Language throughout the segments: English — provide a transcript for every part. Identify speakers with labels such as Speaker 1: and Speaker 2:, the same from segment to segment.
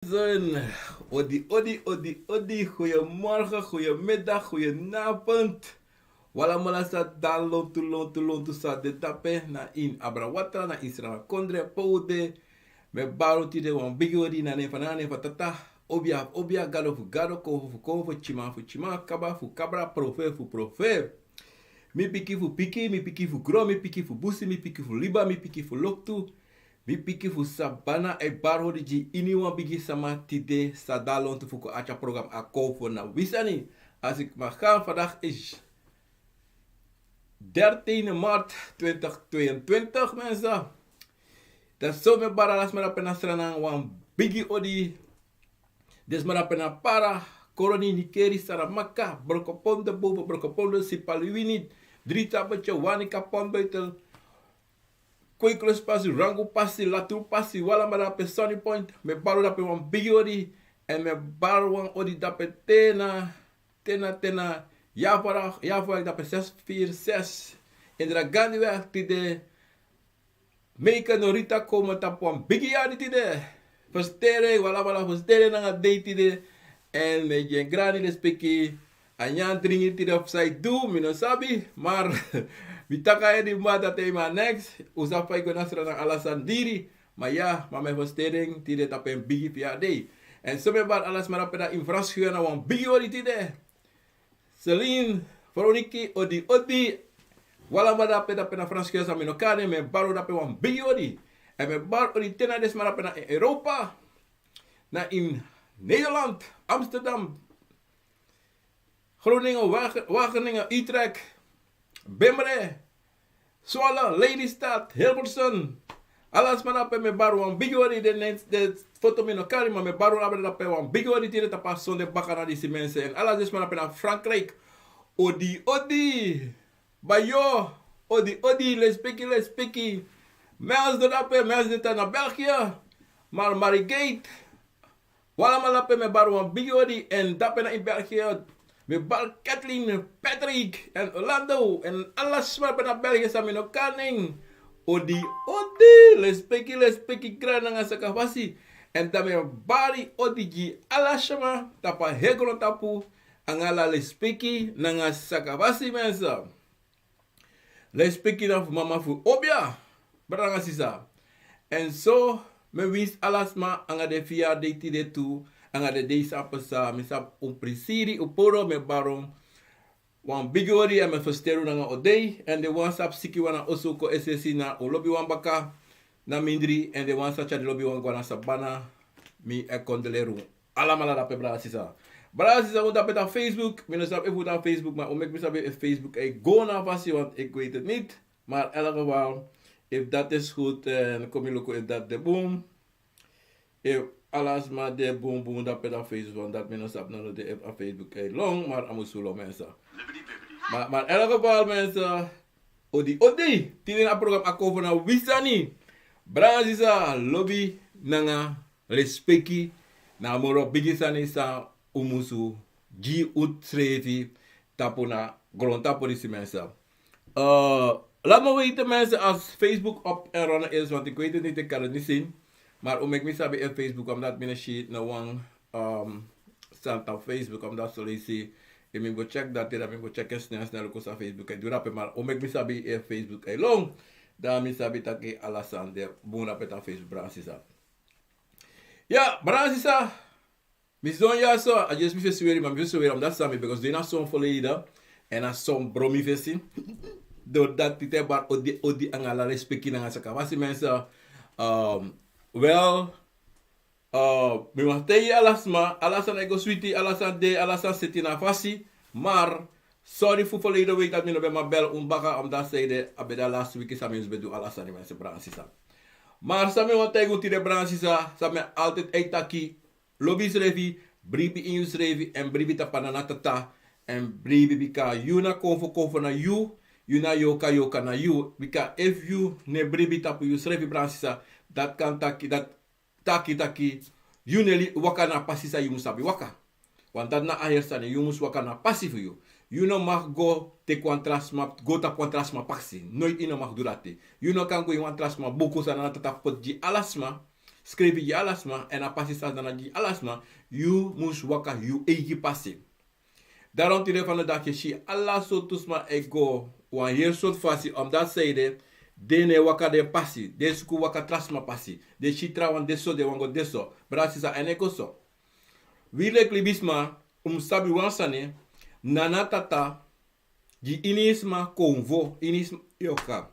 Speaker 1: Odi. Goedemorgen, goedemiddag, goedenavond. Wala mala sa dan lontu sa de tape na in abrawatra na isra kondre poude. Me baro tide wan bigori na ne fanane fatata. Obia gado fu gado ko fu chima kaba fu kabra profe fu profe. Mi piki fu piki, mi piki fu gro, mi piki fu busi, mi piki fu liba, mi piki fu loktu. Mi piki fu sabana e baro di ini wan bigi sama tide sadalon te fuko acha program Akomfo na wisani. Als ik mag gaan, vandaag is 13 maart 2022 mensen. Dat zo me baralas maar pena stranang wan bigi odi. Des maar pena para koroni nikeri saramaka brokoponde boven brokoponde sipaliwini. Drie tabetje wanika pondbeutel. Kweklos passi, rango passi, latu passi, wala mara pe sunny point, me baro dape wan bigi odi, en me baro wan odi dape tena, javara dape 646, in de Gandiweg tide, Meki norita komen tap wan bigi adi tide, verstere, wala verstere nanga day tide, en me jen grani de speki, anyan dringi tide upside do, mino sabi, maar Bitaka edi mata tema next. Usapa iko nasra ng alasan diri. Maya, mame hostering, tide tapen bigi pia day. En some bar alas marapeda infrastructure na wan bigi odi tide. Celine, Veroniki, odi. Wala marapeda pena infrastructure sa minokane, me baro dape wan bigi odi. En me bar odi tena des marapeda in Europa. Na in Nederland, Amsterdam, Groningen, Wageningen, Utrecht, Bemre, Zwolle, Lelystad, Hilversum. Alas manape me baru wan bigori de foto mino kari maar me baru abre dape wan bigori tire tapa sonde bakana disi mensen. En alas des manape na Frankrijk. Odi. Bayo. Odi. Les peki. Mels de dape, mels de ta na België. Maar Marigate. Wala malape me baru wan bigori en dape na in België. Me bal Kathleen, Patrick en Orlando en alles maar bij België samen no kaning. Odi, les peki krana nga sakavasi. En dame bari odi alles maar tapa hegron tapu angala les peki nga sakavasi mensa. Les peki na fu mama fu obia. Branga sisa. En so me wins alles maar anga de via de tide tu. Anga de deze apesa, misap prisiri uporo me baron wan bigori en me versteru nanga odei en de wan sap siki wana osoko SSC na olobi wan baka na mindri en de wan sacha de lobi wan gwana sabana mi e kondeleru alamala da pe brasisa unda peta Facebook mi no sap even na Facebook maar omek mi sap e Facebook e go na vasi want ik weet het niet maar elke geval if dat is goed en kom je loko if dat de boom if alas maar de boom dat pe Facebook want dat men sap nou de op Facebook e long maar amusulo mensen maar elke geval mensen odi tinin a program Akomfo na wisani Brazisa lobby nanga respecti na moro bigisani sa umusu gi utrevi tapona grond taponisi mensen laat me weten mensen als Facebook op en runner is want ik weet het niet, ik kan het niet zien. Maar om ik mis heb in Facebook, omdat mijn sheet na wang stand op Facebook, omdat zo lezen. Ik moet go check dat, ik moet checken snel ook op Facebook. Ik doe dat, maar om ik mis heb in Facebook, long. Dan mis heb dat ik alles aan de boona pet aan Facebook brasisa. Ja, brasisa. Mis don ja zo, I just mis weer, maar mis weer omdat samen, because die na zo'n volledig en na zo'n bromi versie. Doordat die bar odi angala respecti na sa kawasi mensen. Wel, mi wachtei alasan ego sweetie, alasan seti na fasi, maar, sorry voor verleden week dat mi no bij me bel baka omdat zeide, abeda last week is amin bedu alasan die mensen bransisa. Maar sami wachtei go tire bransisa, sami altijd taki, lobby's revi, bribi in yus revi, en bribi tapana tata, en bribi bika, yuna konfo na you, yuna yoka na you, bika if you ne bribi tapu yus revi bransisa, dat kan taki, you waka na pasisa you musabi waka. Want dat na ahersane, you mus waka na passi voor you. You no mag go te contrasma, go ta contrasma paksi. Nooit ino mag durate. You no kan go in contrasma buku sana na tata potji alasma. Schreef je alasma en a passi sa dan die alasma, you mus waka you egi passi. Daarom tire van de dag je zie alla sotusma ego wan hier soort fasi omdat zeide dene waka de passi, de suku waka trasma passi, de chitra wan deso de wango deso, brasisa en eko so. Wile klibisma sabi wansane nana tata di inisma konvo inisma yoka.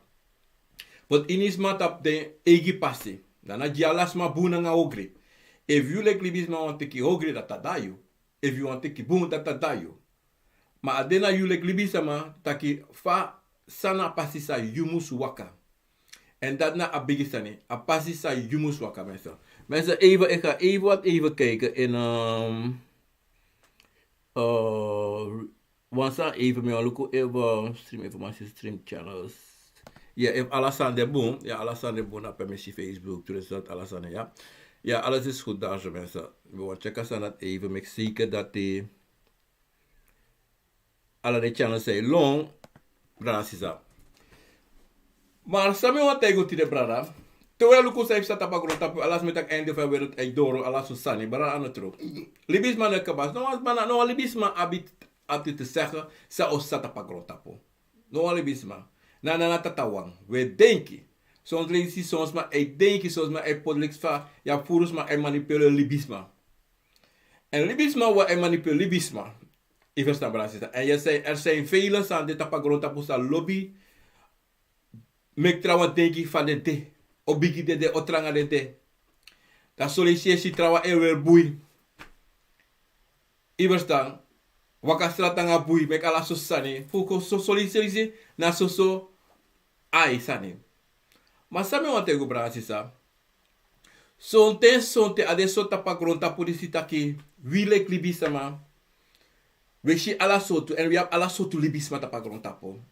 Speaker 1: But inisma tap de egi passi. Dana di alasma buna nga ogri. If you like libisma want teki ogri dat tadayo. If you want teki bun dat tadayo. Ma adena you like libisama taki fa sana passi sa yumus waka. En dat na a bigisane. A passi sa yumus waka mensen. Mensen even, ik ga even kijken in wansa even me look even stream informatie stream channels. Ja, if Alassane Boom. Ja, Alassane Boom op mijn Facebook. Toen is dat Alassane, ja. Ja, alles is goed daar zo mensen. We gaan checken ze dat even. Ik zeker dat die alle de channels zijn long. Gracias. Maar samen wat ik goed in brada. Terwijl ik ook sta op grond op alles met het einde van wereld ik door alles zo sani. Brada aan het terug. Libisma ne kabas. No libisma abit te zeggen. Sa os sta op grond op. No libisma. Na tatawang. We denken. Soms lees je soms maar ik denk soms maar ik podelijk van ja furus maar ik manipuleer libisma. En libisma wat ik manipuleer libisma. Ik verstaan Brazil. En je zei er zijn vele aan dit tapagron tapusa lobby. Mek trouwens denk ik van de obigi de otranga de. Dat sollicitatie trouwens weer boei. Ik verstaan. Wakastratanga boei mek ala sosani. Fuko so sollicitatie na so ai sani. Maar samen wat ik Brazil sa. Sonte adesso tapagron tapurisita ki wile libisama. We zien alla soorten en we hebben alla soorten libisma tapagron tapo.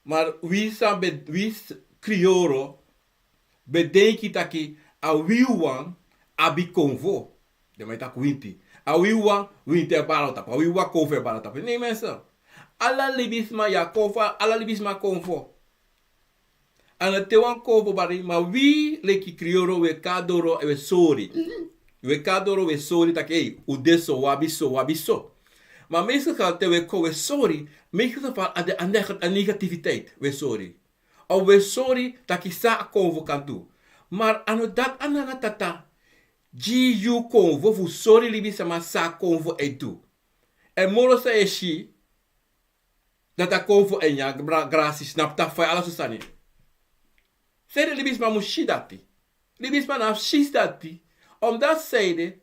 Speaker 1: Maar wie krioro bedenki taki a wiwan Akomfo. De mij tak winti. A wiwan winter baro tapo. A wiwan kover baro tapo. Nee mensen. Alla libisma ya kofa, alla libisma konfo. En het tewan kovo bari, maar wie leki krioro we kadoro e we sorry. We kadoro we sorry tak hey, udeso wabiso. Maar meestal gaat we ko we sorry, meestal geval aan de negativiteit we sorry. Of we sorry dat ik sa konvo kan doen. Maar aan dat aan tata, you konvo fu sorry libi sama sa konvo e do. En moro sa e shi dat a konvo en ya grasi snap ta fa alles sani. Sede libisma mushi dati. Libisma na shis dati. Omdat zeide,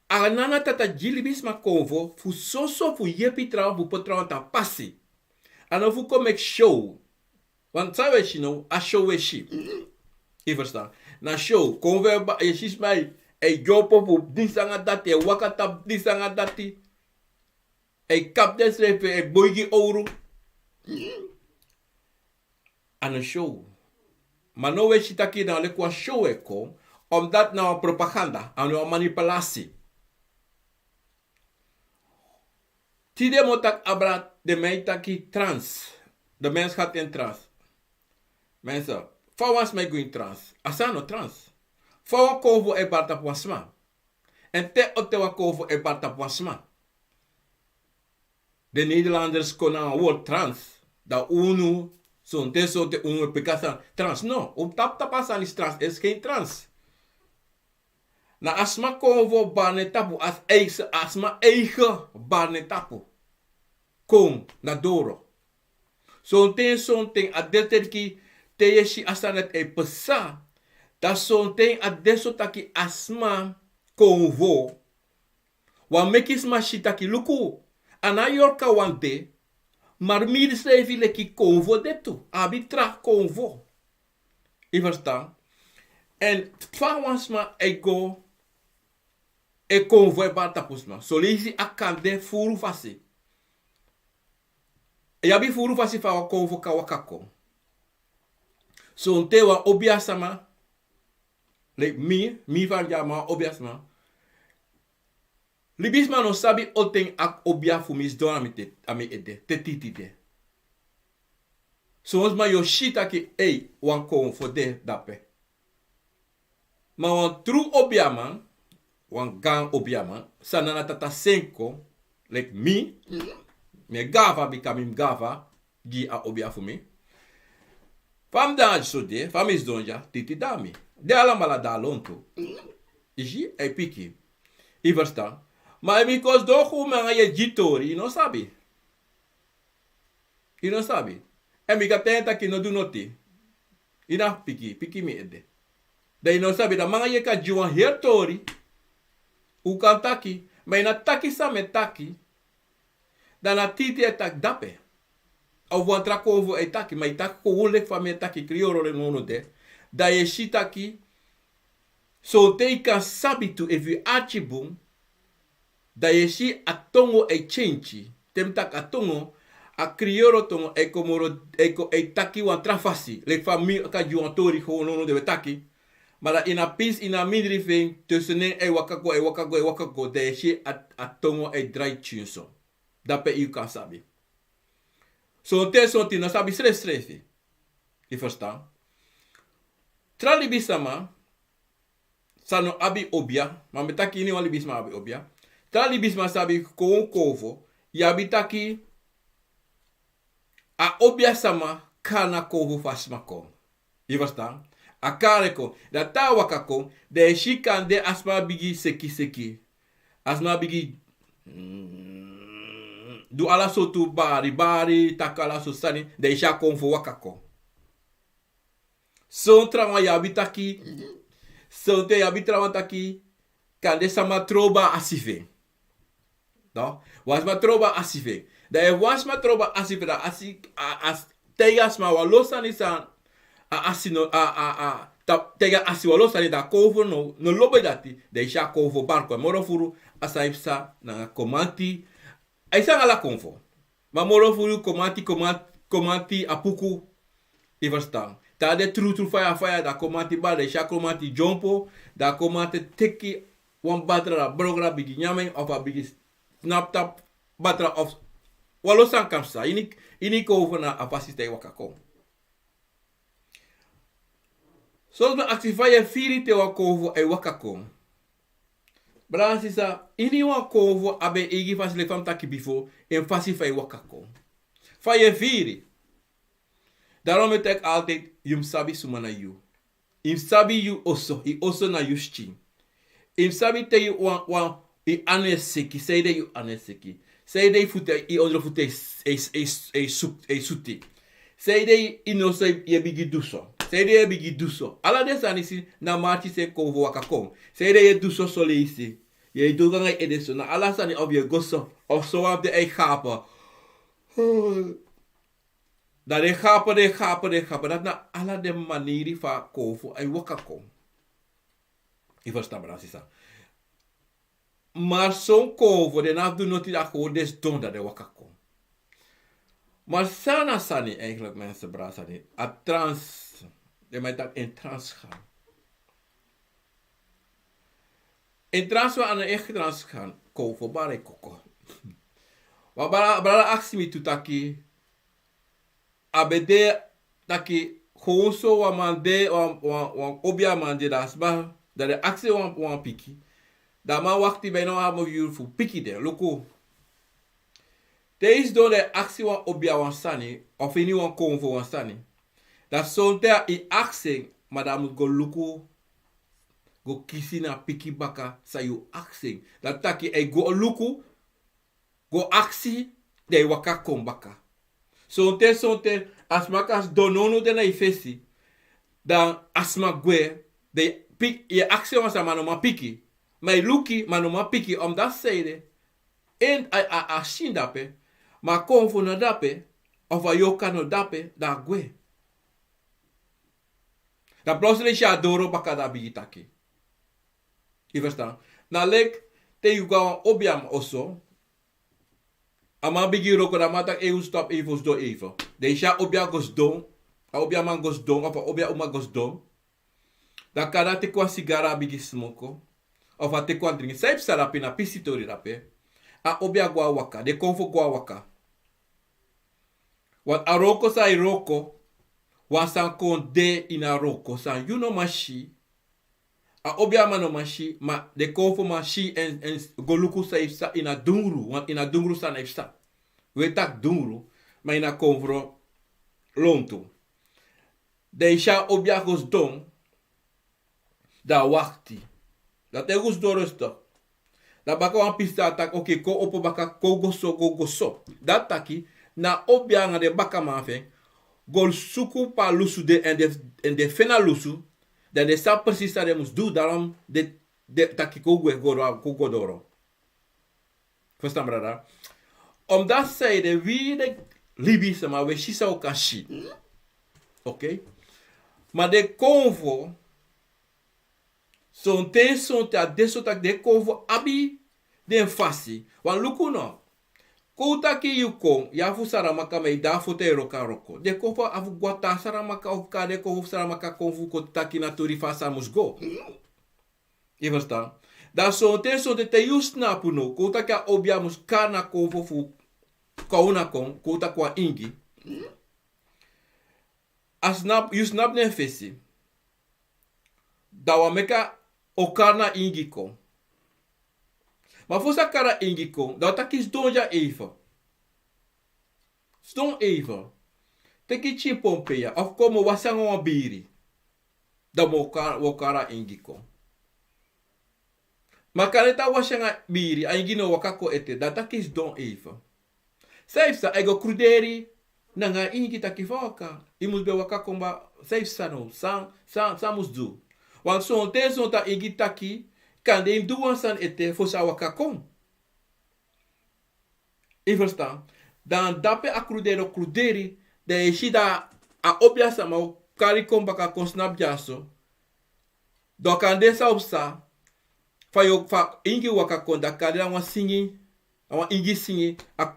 Speaker 1: anana tata gilibisma konvo, fu soso fu yepi trouw, fu potrouw ta passi. En fu kom ik show. Want zou je nou, a show is she. Je verstaan. Na show, konvo, je shis mij, e jopo fu disanga dati, e wakata disanga dati. E kap desrepe, e boigi ouro. Aan een show. Maar nou weet je dat je nou lekker show e kom. Omdat nou propaganda en nou manipulatie. Tide motak abra de mij taki trance. De mens gaat in trance. Mensen, voor was mij in trance. Asano trance. Voor kovo e barta wasma. En te otewa kovo e barta wasma. De Nederlanders konden een woord trance. Dat unu, zo'n teso te unu pekasa trance. No, op tap asan is trance. Er is geen trance. Na asma konvo barnetapu asma eigen barnetapu. Kom na doro. Sonten adeterki te yeshi asanet e pesa. Da sonten adesotaki asma konvo. Wan mekis mashitaki luku. Anayorka wante. Maar mir schreef leki konvo detu. Abitra konvo. Je verstaan? En twawansma ego. E convoy bata pusma. Solisi akande furu fasi. E yabi furu fasi fa wa convo kawakako. So nte wa obiasama. Like mi van jama obiasama. Libisma no sabi oten ak obia fu mis don ami ede. Te titide. So ons ma yo shita ki wan convo de dape. Maar wan true obiaman, wan gang obiaman, sanana tata senko, like me, me gava become gava, gi a obia for me. Fam dan so de, fam is donja, titi dami. De alamala da lonto. Iji, e piki. I verstaan. Maar because do hu mga ye jitori, no sabi. You no sabi. En mi katenta ki no do noti. Ina piki mi ede. Da you no sabi, da mga ye ka jiwan her tori. U kan taki. Ma ina taki sa me taki. Da na titi e tak dape. Of wan trako ovo e taki. Ma i taki ko ulek fa me taki krioro le nono de. Da ye shitaki. So te kan sabi tu if you achibum. Da ye shi atongo e chenchi. Tem tak atongo. A krioro tongo e komoro e taki wan trafasi. Lek fa mi ka juan tori gewoon nono de taki. Maar dat in een piece, in een middenriving, tussenin e wakako, dat is je atongo e draai zo. Dat pe u kan sabi. Zo'n te zo'n tien, dan sabi strefi. Je verstaan? Tralibisama, sano abi obia, maar met taki ni walibisma abi obia. Tralibisma sabi koon kovo, yabi taki a obia sama kana kovo fasmakon. Je verstaan? Akareko, da ta wakako, de shikan de asma bigi seki. Asma bigi du ala sotu bari, takala so sani, de isha konfo wakako. Son trawa yabitaki, son te yabitrawa taki, kan de sama troba asive. No? Was ma troba asive. Da e was ma troba asive, da as tegasma walosani san, tega asiwalo sani da kovo no lobe dati de isha kovo barco morofuru asaipsa na komanti aisa ngala konfo ma morofuru komanti apuku iverstaan ta de tru faya da komanti ba de isha komanti jompo da komanti teki wan batra brogra bigi nyame of a bigi snap tap batra of walo san kamsa ini kovo na apasite wakako. Zoals we activaye firi te wakovo e wakako. Bransisa, ini wakovo abe igi fasile fam taki bifo en fasi fai wakako. Faye firi. Daarom het ik altijd yum sabi suma na you. Im sabi you oso, I oso na you schi. Im sabi te you wan I aneseki, say de you aneseki. Say de fute I ondro fute e suti. Say de ino se ye bigi duso. Say de ye bigi duso. Ala de sanisi na marchi se kovo wakako. Say de ye duso sole isi. Ye doga ngai edeso na ala sani of ye goso. Of so af de e gapa. Dat de gapa. Dat na ala de manieri fa kovo e wakako. I verstaan brasisa. Maar zo'n kovo de na do noti da gewoon des don dat de wakako. Maar sana sani eigenlijk mensen brasani. A trance. De mij dat in trance gaan. In trance we aan een echt trance gaan. Kovo bare koko. Maar bara actie mi tutaki. Abede taki gewoon zo wa mande wan obia mande das ba. Dat de actie wan piki. Dat man wakti bij nou hebben we voor piki de loko. Deze door de actie wan obia wan sani of ini wan konvo wan sani. Dat zo'n ter I actie, maar dan moet go luku, go kisi na piki baka sa you actie. Dat taki e go luku, go actie, de waka kom baka. Zo'n ter, as makas donono de na ifesi, dan asma gwe, de pik, je actie was a manoma piki. Maar luki manoma piki om dat zeide, en a shin dape, maar konvo no dape, of a yoka no dape, da gwe. Da plotseling je adoro baka da bigitaki. Je verstaan? Na lek te you gaan obiam oso. Ama bigi roko da matak eu stop evos do even. De sha obia gos don. A obia man gos don of a obia uma gos don. Da kada te kwa sigara bigi smoko. Of a te kwa drink. Saip sarapi na pisitori rape. A obia gwa waka. De konfo gwa waka. Wat a roko sa I roko. Wasan kon de ina roko san you know mashi A obia mano mashi, ma de konfo mashi en goluku sa ifsa ina dungru, want ina dungru sa na ifsa. We tak dungru, ma ina konfro lontu. De isha obia gos don, da wakti. Dat e gos dorosto. Da baka wan pista atak, oke, ko opo baka ko goso. Dat taki, na obia nga de baka mafe, gol suku pa lusu en de fena lusu, dan de sa precies dat de moest doen, daarom de taki ko godoro. Verstaan brada? Omdat zij de wie de Libe sama we shisa o kashi. Oké? Maar de konvo, son te a desotak de konvo abi den fasi. Wan luku no. Koutaki yukon, ya fu saramaka me da fote roka roko. De konvo afu guata saramaka of ka de konvo saramaka konvo kotaki na tori fasa musgo. Je verstaan? Da son te te yusnapu no. Koutaki a obia muska na konvo fu kauna kon, koutakwa ingi. You snap ne fesi. Da wa meka okana ingi kon. Maar voor kara ingi kon, da takis donja even. Ston even. Teki chimpompeya, of komo wasango wabiri. Da mo kara ingi kon. Makaneta wasanga biri, ingi no wakako ete, da takis don even. Saifsa, ego kruderi, nanga ingi takifoka. Imus be wakakomba, saifsa no, samus do. Want son ta ingi taki, kan de duan san ete fosa wakakom. Je verstaan? Dan dape a kruderi, de shida a obia sama kari komba ka konsnap jaso. Do kan de saupsa, fa ingi wakakon, da kan de wan singi, awan ingi singi, a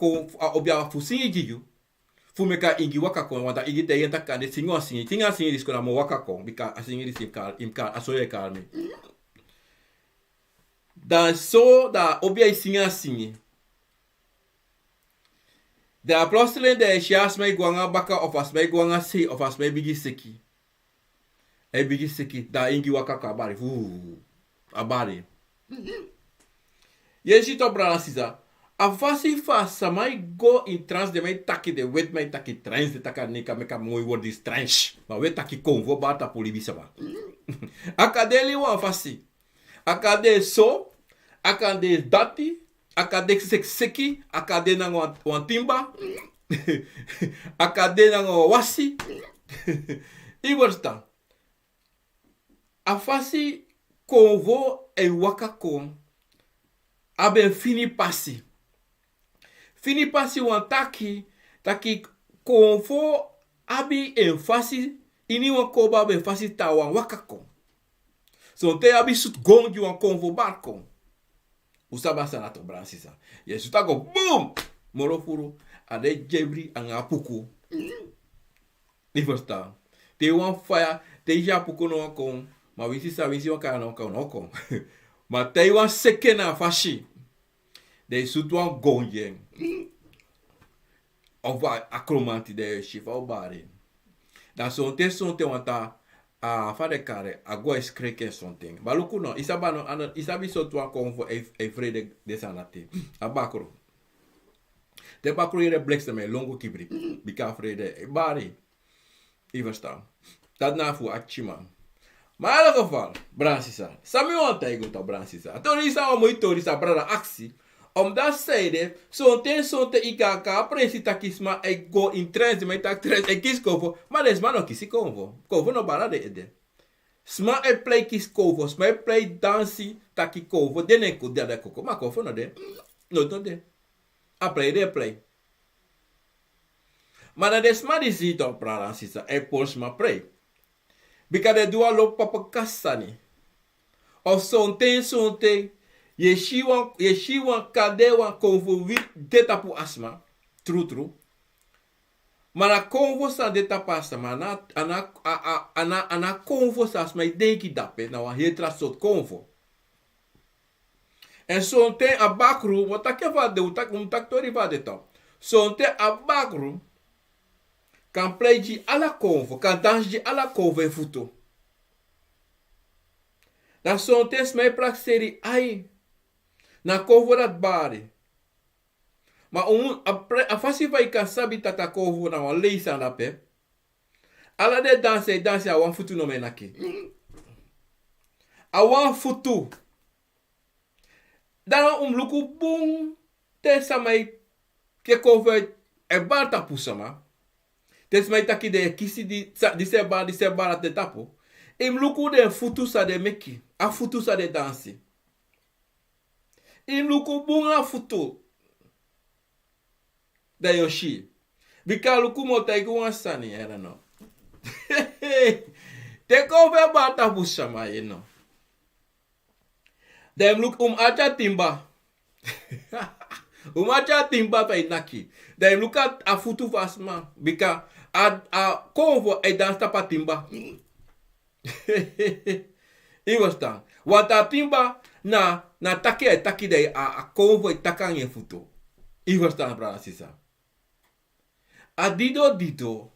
Speaker 1: obia fu singi jiyu. Fu meka ingi wakakon, wanda ingi te yenta kan de singi wan singi. Tinga singi diskona mo wakakon, bika a singi disim asoye kalme. Dan so da obia singi singi. Da plotseling de shias me guanga baka of as me guanga si of as me bigi seki. E bigi seki, da ingi wakako abari. Abari. Je ziet op Brasisa. A fasi fasa mai go in trance de mai taki de wet mai taki trance de taka nika meka mooi word is trance. Maar we taki konvo bata polibisa ba. Akadeli wa fasi. Akade so, akade dati, akade seki, akade na wan timba, akade na wasi. Iwersta. A fasi konvo e wakakon abe fini pasi. Fini pasi wan taki konvo abi en fasi ini wan koba abe fasi ta wan wakakon. So te abi sut gong wan konvo barkon. Usaba sana to Brasisa. Yesu tako boom! Morofuru ade jebri anga puku. Ni verstaan. Te wan fire, te ja puku no kon. Maar wisi waka no kon. Maar te wan seke na fashi. De sut wan gonjeng. Of akromanti de shifa obari. Dan sonte wanta a fade kare a go eskreke something. Baluku no isabi sot wan konvo e vrede de sanate. A bakro. Te bakro yere blekste me longo kibri. Bika vrede e bari. I verstaan. Dat na fu achima. Maar in elk geval, Brasisa. Sami wan taigo to Brasisa. Tori sa wa moi tori sa brada aksi. Omdat zeide, sonte ikaka presita kisma e go in trance me tak trance e kis kovo, maar des man no kisi kovo. Kovo no bara de ede. Sma e play kis kovo, sma e play dansi taki kovo, dene ko dada koko, ma kovo no de. No de. A play. Maar na des ma di zito prara sisa e pos ma play. Bika de dua lo papa kasani. Of sonte Yeshiwan kadewan konvo deta pu asma. True. Mana konvo sa deta pasma. Ana konvo sa asma denki dape. Na wan hetra sot konvo. En sonte abakru. Watake vade. Utak tori vade to. Sonte abakru. Kan pleji ala konvo. Kan dansji ala konvo e futo. Dat zo'n test mij praktijk ai. Na kovo dat bari. Maar afasi vai kan sabi tata kovo na wan leisa na pe. Ala de danse a wan futu no menaki. A wan futu. Dan luku bung te samai ke kovo e bar tapu sama. Tes mai taki de kisi di se bar te tapu. Im luku de futu sa de meki. A futu sa de dansi. Im luku bung a futu. Da yoshi. Bika luku mo taigu wan sani, I don't know. Te kovo bar tapu sama, you know. Dem look acha timba. Acha timba pa inaki. Dem look at a futu fasma. Bika a kovo e dansta pa timba. I was dan. Wat a timba na taki de a kovo e takang e futu. I was dan bra sisa. A dido.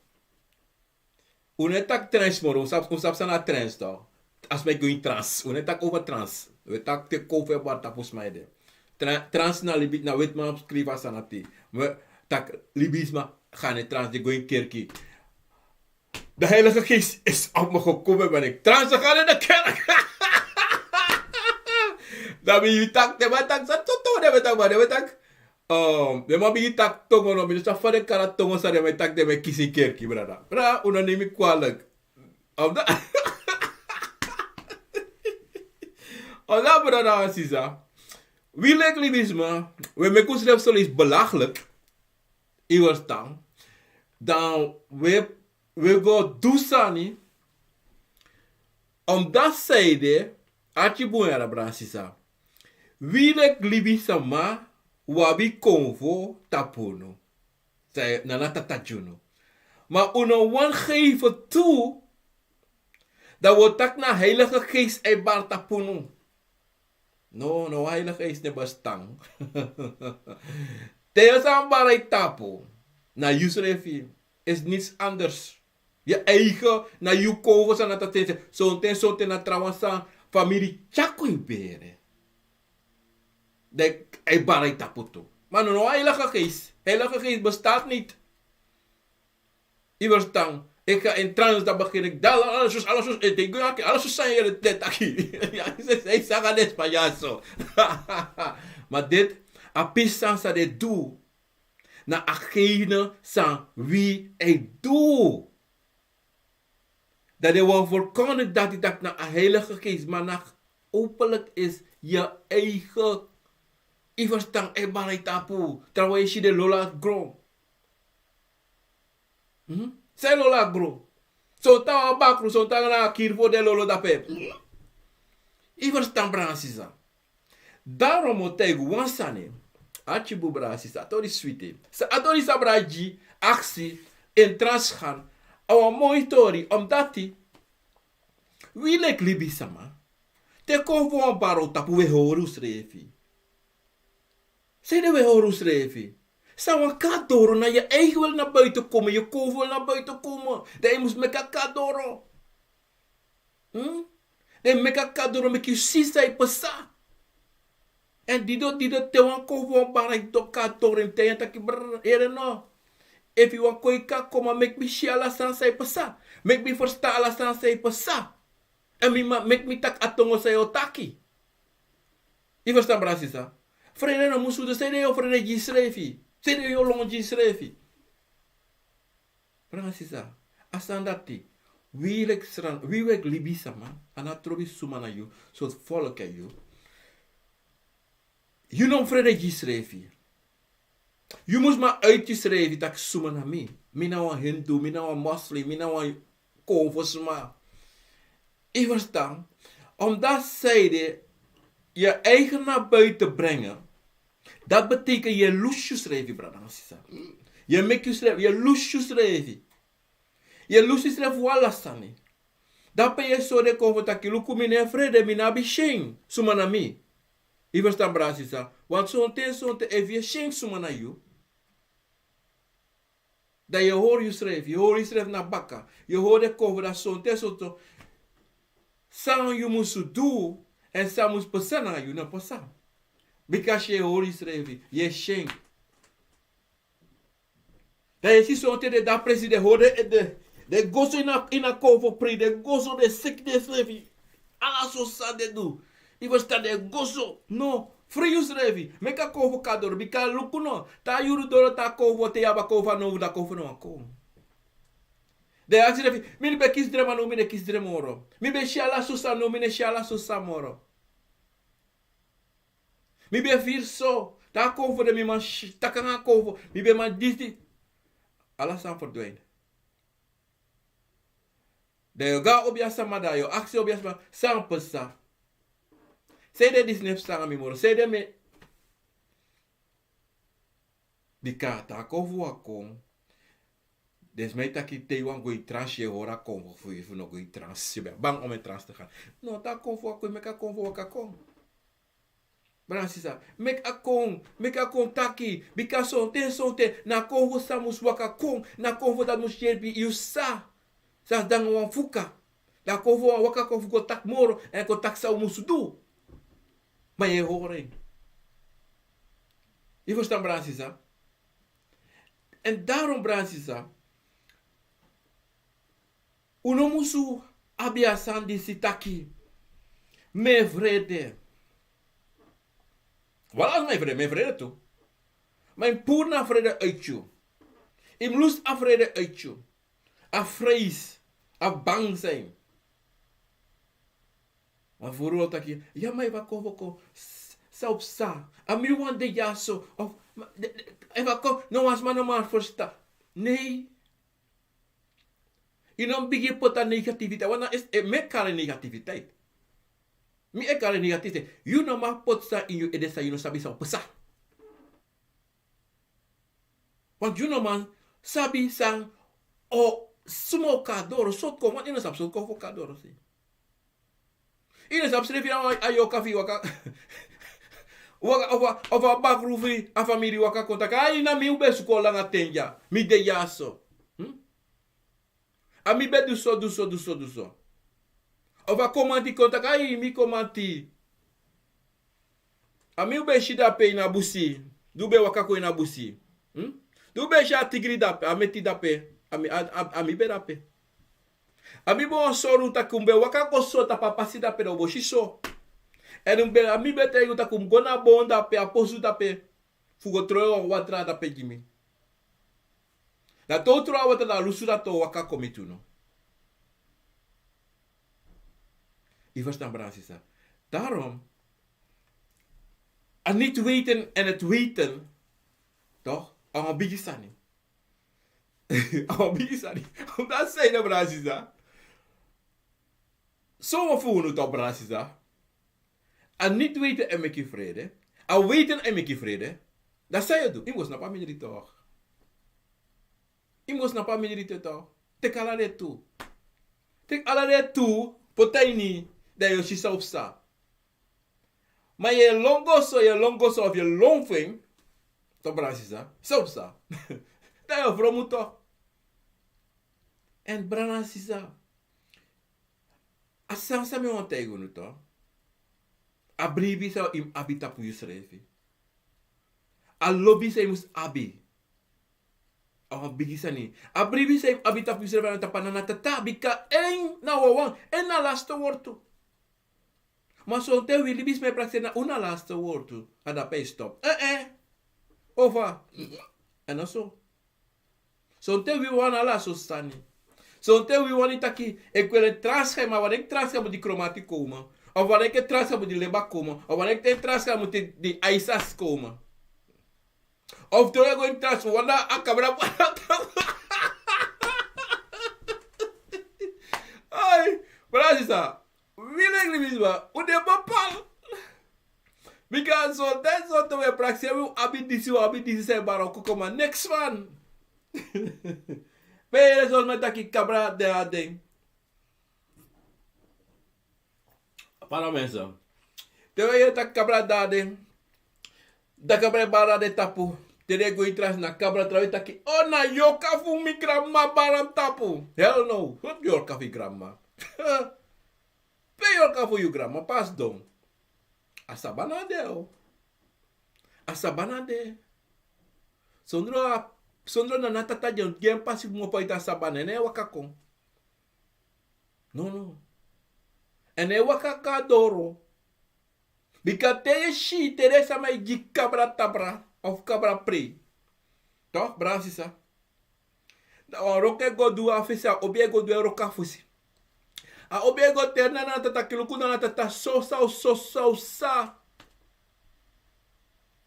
Speaker 1: Unetak trance moro. Usap sana trance to. As mij going trance. Unetak over trance. We tak te kover wat tapos mij de. Trans na Libe na wet man skriva sanati. We tak Libisma gaan in trans de going kerkie. De Heilige Geest is op me gekomen ben ik. Trans gaan in de kerk. Dan ben je tak de wat tak sa toto de wat tak. De man bi tak tongo no bi sa fare kara tongo sa de me tak de me kisi kerkie brada. Bra una neem ik kwalijk. Ola brada sisa. Wie lek libisme, we maken onszelf zo eens belachelijk. Iwers dan we go dusani. Omdat zijde, atje boeira bra sisa. Wie lek libisme ma, wabi konvo tapuno. Zij nana tatajuno. Maar uno wan geven toe, dat we tak na Heilige Geest e bar tapuno. No, Heilige Geest ne bestang. Theo sambarai tapo. Na Yusrefi is niets anders. Je eigen, na Yukovo sa na tatese. Zonte na trawansa familie Chakui bere. De ei barai tapo to. Maar no Heilige Geest. Heilige Geest bestaat niet. Iverstang. Ik ga in trance, dan begin ik alles zijn de taki. Ja, ze zeggen het Spaanse. Maar dit, apisan sa de doe, na agene san wie hij doe. Dat je wel voorkomen dat hij dat na een Heilige Geest, maar na openlijk is je eigen. Iverstang e barai tapu, terwijl je de lola grow. Sai lola gro. So ta bakru so ta na kirvo de lolo da pep. I verstaan brasisa. Daarom moet ik wansane. Achibu brasisa. Atori suite. Sa atori sabraji actie in trans gaan. Awa moitori om dati. Wie lek libi sama. Te konvo een baro tapu we horus refi. Sei de we horus refi. Sawan kadoro na je eigen wil naar buiten komen. Je koof wil naar buiten komen. Dat je moest meka kadoro. De meka kadoro met je sisa je pesa. En die te wan koof wan barak to kadoro in te yen taki brrr. Ere no. If you wan koika koma mek mi shi ala san say pesa. Mek mi versta ala san say pesa. En mek mi tak atongo say otaki. Je verstaan brasisa. Vrede no musu de sede of vrede gisrefi. Sede yo longi srefi. Francisca, asandati. Wie wek libi sama, anatrobi sumana you, so volk you. You non vrede gisrefi. You moest maar uitjesrefi tak sumana mi. Mina wan hindu, mina wan moslim, mina wan konfosma. Ik verstaan, omdat zij je eigen naar buiten brengen. Dat betekent je lusjes revi, brada. Je mekjes revi, je lusjes revi. Je lusjes revi wala sani. Dat ben je zo de konfotaki luku mine vrede mina bishing sumana mi. Je verstaan, brada. Want zo'n te even je shing sumana you. Dat je hoor je schreef naar bakka. Je hoort de konfo dat zo'n te. Sang you must do en sa must persona you não passar. Because je hoor schrijven, je schenkt. Dat je ziet zo'n tijd dat president hoorde de gozo in a Akomfo pre, de gozo de sickness levi. Alla so sad de do. I was dat de gozo. No, free you schrijven. Make Akomfo Gado, because look no. Ta yuru doro ta Akomfo te yaba Akomfo no da Akomfo no akom. De aksi levi, mi be kis drema no mi ne kis drema oro. Mi be shala susa no mi ne shala susa moro. Mi be vir so. Ta Akomfo de mi man takanga Akomfo. Mi be man dis. Alles aan verdwijnen. De ga op je samada, je actie op je samada, sang pesa. Zij de disnef sang aan mi moro. Zij de me. Die kaart, Akomfo akong. Dus mij taki te wan go trance je hoor Akomfo voor je nog go trance. Je bent bang om in trance te gaan. No, ta Akomfo akong, mek Akomfo akong. Bransisa, mek akong taki, bika sonte, na Akomfo samus waka kong, na Akomfo dat mus yerbi you sa dang wan fuka. Na Akomfo wan waka Akomfo go tak moro, en go tak sa musu do. Maar je horen. Je verstaan Bransisa? En daarom Bransisa, uno musu abiasan di sitaki, me vrede. Wat is mijn vrede toe? Mijn purna vrede uit je. Ik lust afvrede uit je. Afvrees. Bang zijn. Maar vooral dat je, ja maar wat kom zelf sa. Ami want de ja zo of even kom no was maar no maar verstaan. Nee. Je dan begin pot aan negativiteit. Want dan is met kari negativiteit. Mi e kari negativiteit. You no maar pot sa in je edesa you no sabi sa pesa. Want you no man sabi sang o sumo kadoro sot ko want you no sabi so ko kadoro si. Ine sabi schreef je ayo kafi waka. Waka bakrufi a família waka kontaka. Ai na mi ube sukola nga tenja. Mi de yaso. A mi be du so. Ova komanti kontaka. Ai mi komanti. A mi ube shida pe ina busi. Dube waka ko ina busi. Dube sha tigri dape. A meti dape. A mi be dape. A mi bo soru takumbe waka ko so tapapasi dape do boshi so. En a mi be te yuta kum gona bon dape a posu dape. Fugo troyo watra dape jimi. Da to troa wata da lusura to waka komitu no. I verstaan Bransisa. Daarom, aan niet weten en het weten, toch? Aan bigisani. Aan bigisani. Omdat zij de Bransisa. Zo voelen het op Bransisa. Aan niet weten en Meki vrede. Aan weten en Meki vrede. Dat zei je doen. Je moest naar familie toch. Je moest naar familie toch. Tek alare toe. Tek alare toe. Potaini. Dat je zelf staat. Maar je longoso of je longving. Toch Bransisa. Zelf staat. Dat je vrouw moet toch. En Bransisa. Als ze me want tegen nu toch. A bribi zou im abita pu schrijven. A lobby zou mus abi. A bigisani. A bribi zou im abita pu schrijven na tapanana tata bika en na wawan en na laatste woord toe. Maar zo'n te wil libis me praktijk na una laatste woord toe. Ada pay stop. Ova. En dan zo. Zo'n te wil wana la so stani. Zo'n te wil wana taki. Ik wil een transschema, maar wanneer ik transschema moet die chromatiek komen. Of wanneer ik een transschema moet die leba komen. Of wanneer ik een transschema moet die aisas komen. Of toen ik een transschema, wanneer ik camera. Ay, Bransisa. Wil ik niet weten, hoe de bepaal. Because so that's what we practice. We abidisi se baroko koma next one. Pero so me taki cabra de adem. Para mensen. Terwijl je tak cabra de adem. Da cabra bara de tapu. Tere go itras na cabra trawe taki. Oh na yoka fu mi grandma baram tapu. Hell no. What your coffee grandma? Peor ka voor je grandma pas don. Asa banade o. Asa banade. Sondro na natata jon gen pasi mo pa ita sabanene wakakon. No. Ene wakaka doro. Bika te shi teresa mai gi cabra tabra of cabra pre. Toch, brasisa. Da roke go du afisa obie go du roka fusi. A obie go terna na tata kilukuna na tata so sa.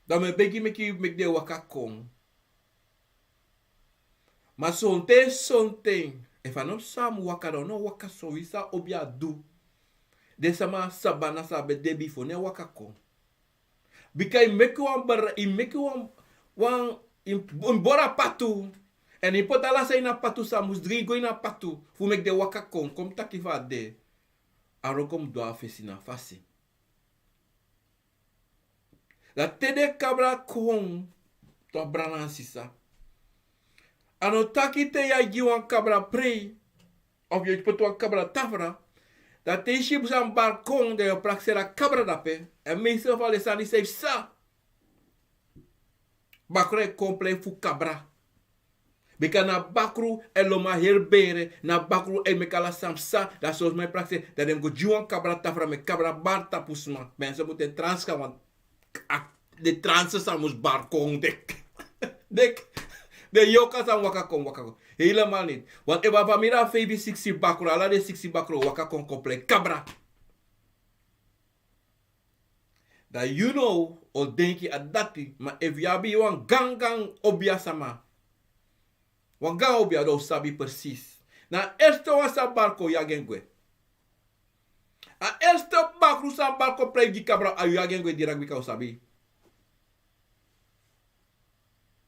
Speaker 1: Da me begi meki mek de wakakon. Ma sonte. E fa no samu wakado no wakaso isa obia du. De sama sabana sabe debi fo ne wakako. Bika imeki wan bora patu. En ipotala sa ina patu samus drigo ina patu. Fu mek de wakako. Kom takifa de. Arokom do afesi na fasi. La tede kabra kon. To brana sisa. Ano taki te ya giwan kabra prei. Of je potu wan kabra tafra. Dat te ship zijn balkon de je praxera cabra dape. En meestal van de sani zegt sa. Bakru compleet fu cabra. Bika na bakru eloma herbere. Na bakru el mekala sam sa. Dat zoals mijn praxe. Dat hem go juan cabra tafra me cabra bar tapusma. Mensen moeten trans gaan. Want de trance samus balkon dek. De yoka san wakakon. Helemaal niet. Want eba pamira febi 60 bakro. Ala de 60 bakro wakakon compleet. Cabra. Dat you know. O denki a dati. Maar if yabi wan gang obia sama. Wan gang obia do sabi precies. Na eerste wan sa barko yagengwe. A eerste bakro sa barko plegi cabra. Ayu yagengwe direct wika sabi.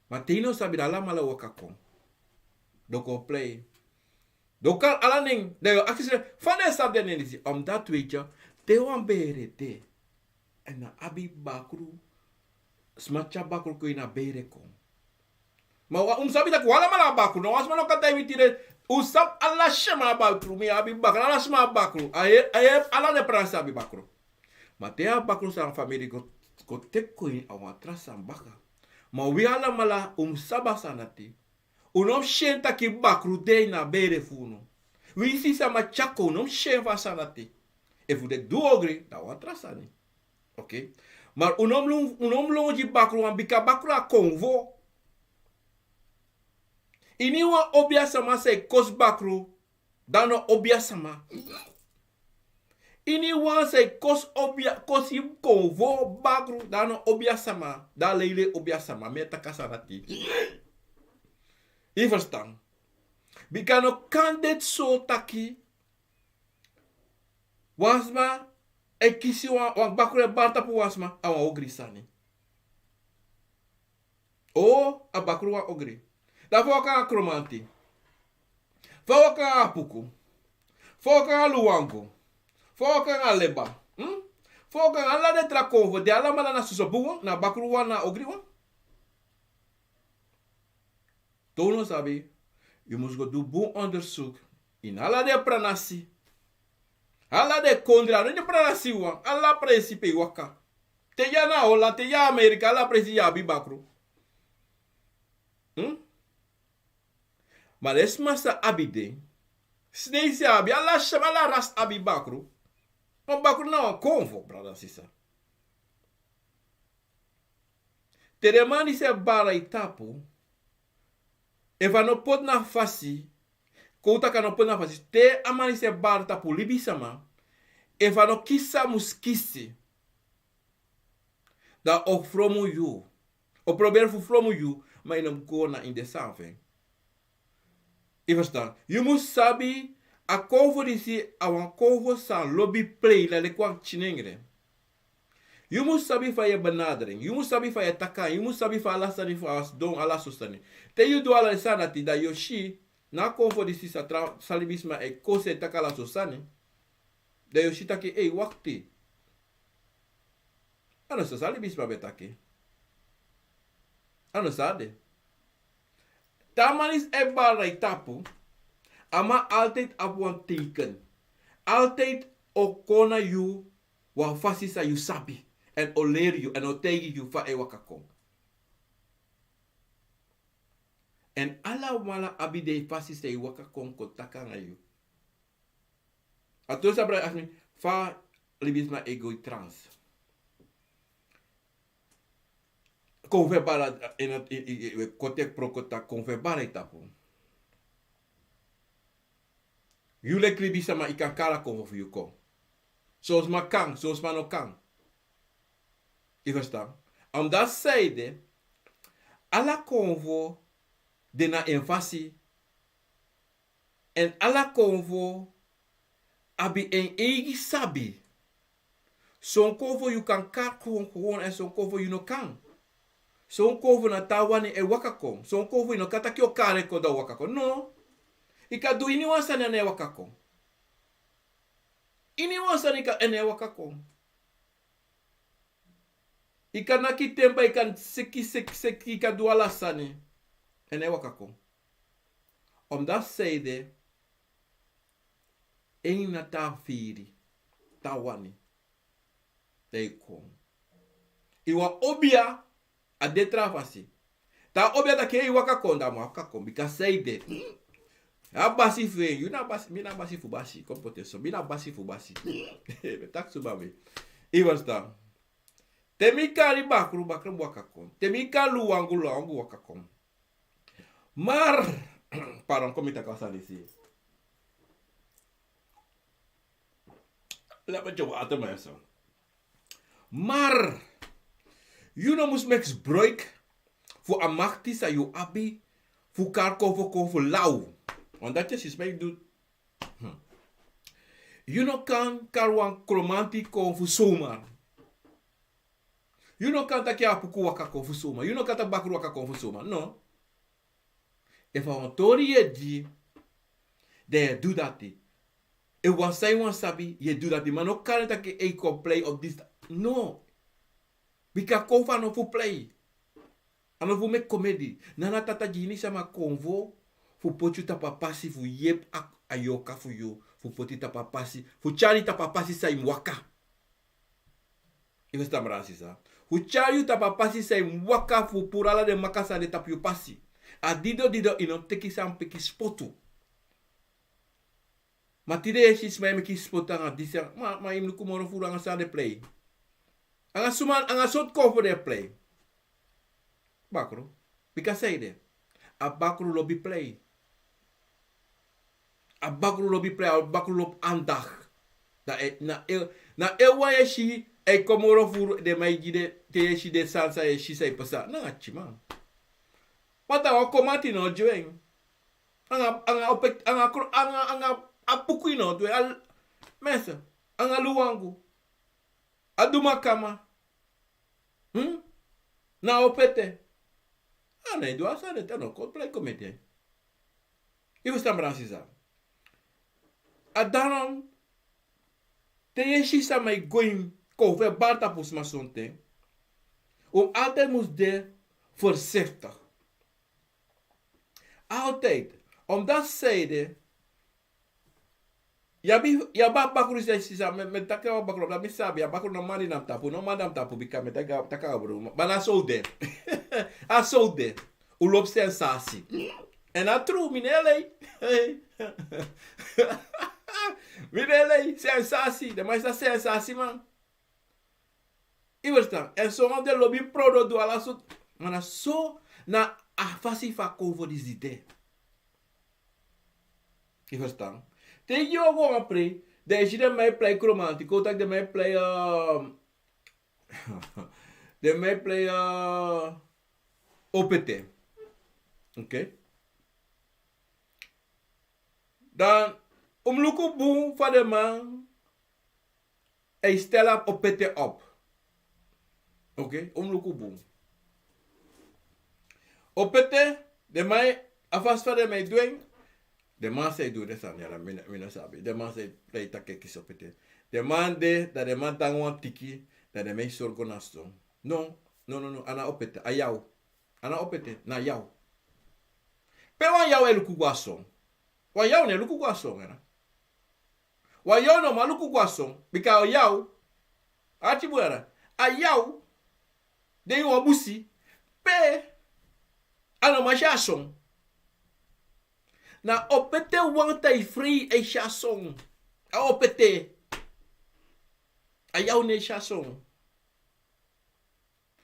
Speaker 1: Matino sabi dala mala wakakon. Doko play. Dokal alaning. De akisre. Fane sabde nenisi. Omdat weet je. Te wan bere te. En na abi bakru. Smacha bakru ko ina bere kom. Ma sabi tak wala mala bakru. No was mano kata imitire. Usap ala shema bakru. Mi abi bakru. Ala shema bakru. Aye ala de pransa abi bakru. Ma te a bakru sa family ko tek ko in awan trasa baka. Ma wi ala mala sabasa nati. Unom shenta ki bakru de na bere funo. Wi si sa ma chako unom shen fa sanati. E fu de duogri da wa trasani. Okay? Maar unom longi bakru an bika bakru a konvo. Ini wa obia sama se kos bakru dano obia sama. Ini wa se kos obia kosi konvo bakru dano obia sama. Da leile obia sama meta kasanati. Je verstaan. Bikano kan dit zo taki. Wasma. E kisi wan bakure barta pu wasma. Awa ogri sani. O a bakuru wan ogri. Da fo kan akromanti. Fo kan apuku. Fo kan luwango. Fo kan aleba. Fo kan ala de trakonvo. De ala mala na susobuwa. Na bakuru wan na ogri wan. Tono sabi, je moet go doen bon onderzoek in alla de pranasi. Alla de kondra, no de pranasi wan, alla principe waka. Te ya na Holland, te ya Amerika, alla principe ya bibakro. Maar es masa abide. Sneisi abi, alla shamala ras abi bakro. On bakro na Akomfo, brada sisa. Teremani se bara itapo. Eva no pot na fasi. Kouta ka no pot na fasi. Te amani se barta pu Libe sama. Eva no kisa muskisi. Da ook from you. O probeer fu from you. Maar in hem go na in de saving. Je verstaan. Je moet sabi. Akomfo disi. Awan konfo san lobby play. La le kwang chinengre. Je moet sabi van je benadering. Je moet sabi van je taka. Je moet sabi van alles sani van don alles sani. Te je doa la sanati da yoshi na Akomfo disi sa salibisma e kose taka la sosani. Da yoshi taki wakti. Ano sa salibisma betaki. Ano sa de. Tamanis e barai tapu. Ama altijd op een teken. Altijd o kona you wa fasi sa you sabi. En o leer you en o tegi you fa e wakakong. En ala wala abide fasi sa e wakakong ko takanga you. A to sabra asmi fa libisma ego trans. Konfe bala en kotek prokota konfe bala itapo. You lek libisa ma ikan kala konvo fu you ko. Zoals ma kan, zoals ma no kan. Je verstaan? Omdat zeiden, alla konvo de na enfasi en alla konvo abi en egi sabi. Zo'n konvo you kan kar gewoon en zo'n konvo you no kan. Zo'n konvo na tawani e wakakon. Zo'n konvo you no kata kyo kare ko da wakakon. No. Ika do ini wansa na ne wakakon. Ini wansa nika ene wakakon. Ika naki tempa ikan seki ika do alasani. Ene wakakon. Omdat zeide een na ta firi. Tawani. Teikon. Iwa obia a detravasi. Ta obia da ke wakakon da wakakon. Bika zeide. Abasi fe, you na basi, mi na basi fu basi, kompote so, mi na basi fu basi. Tak subawe. Iwasta. Temi kari bakru wakakon. Temi kalu wangu wakakon. Mar, pardon, komita kasali si. Laat me coba atem maar zo. Maar, you no mus meks breuk voor amachti sa you abi, voor kar kovo lau. Want dat is mij doet. You no kan karwan kromanti kon fu zomaar. You no kan takia apuku waka kon fu zomaar. You no kan tabakru waka kon fu zomaar. No. If a tori ye di, de do dati. E wan say wan sabi, ye do dati. Maar no kan take e ko play of this. No. Bika konfa no fu play. Ano fu make comedy. Nana tata jini sama konvo. Fu potu tapapasi fu yep ak ayoka fu yo. Fu poti tapapasi. Fu chari tapapasi sa imwaka. Iwe stamrasi sa. Fu chari tapapasi sa imwaka fu purala de makasa de tapio pasi. A dido ino teki sam peki spotu. Ma tide esis ma meki spotu nga disa. Ma imnu kumoro fu nga sa de play. Anga suman anga sot cover de play. Bakro. Bika say de. A bakro lobby play. A bakru lobi play, a bakru lob aandag. Na ewa yeshi e komoro furu de maigide te yeshi de salsa yeshi say pasa. Na chiman. Pata wa komati no joeng. Anga apuku no dwe al mesa. Anga luwangu. Aduma kama. Na opete. Ana idu asa de tano ko play komete. Ibu stambrasisa. Adaram te yeshi sa mai goim kove barta pus masonte. Altijd moest de voorzichtig. Altijd. Omdat zeiden. Ja bakru zei sa met taka bakru dat misabi ja bakru no mani nam tapu no madam tapu bika met taka bro. Bana so de. A so de. U lop sensasi. En a true minele. Minele sensasi. De mais sensasi man. Iwerstaan. En zo de lobby prodo do ala so. Mana so na afasi fa cover dis idee. Iwerstaan. Te yo go apre. De je de mij play romantico. Tak de mij play de mij play OPT. Oké. Dan luku boom van de man. Hij stelt op OPT op. Oké, luku boom. OPT, de man afas van de mij doen. De man zei doe dat aan ja, mina sabi. De man zei play takekis OPT. De man dat de man tangwan tiki, dat de mij zorgen nasto. No, ana OPT, a jou. Ana OPT, na jou. Pe wan jou luku guason. Wan jou ne luku guason, era. Wa yo no maluku guason. Bika o yau. Achi buera. A yau. De yo abusi. Pe. Ano ma chason. Na opete wanta i free e chason. A opete. A yau ne chason.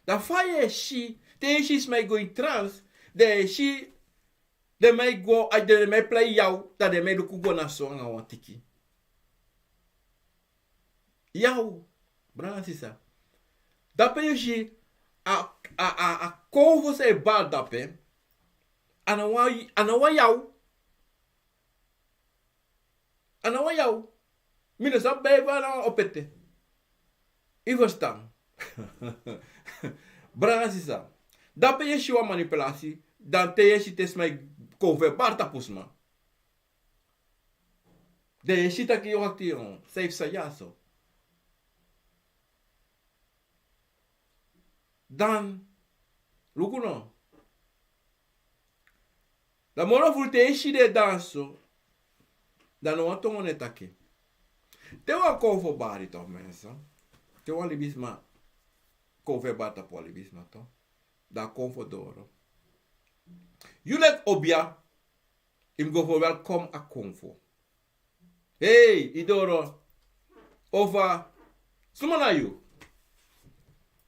Speaker 1: Da faye she. Te she's mij go in trance. De mij go. De mij play jou. Dat de mij de kugo na song aan tiki. Jou. Brana sisa. Dape yo she. A kovo se bal dape. Anawa jou. Anawa jou. Mine sa beba na opete. I verstaan. Brana sisa. Dape je shiwa manipulatie, dan te je shites mij konve barta pusma. De je shita ki yo aktion, safe sa yaso. Dan, lukuno. Da mono ful te je shide danso, dan no atongo ne take. Te wa konvo bari toch mensen. Te wa libisma, konve barta po libisma toch. Da Akomfo doro. Julek obia. Im go for welcome Akomfo. Hey, idoro. Over. Sumana you.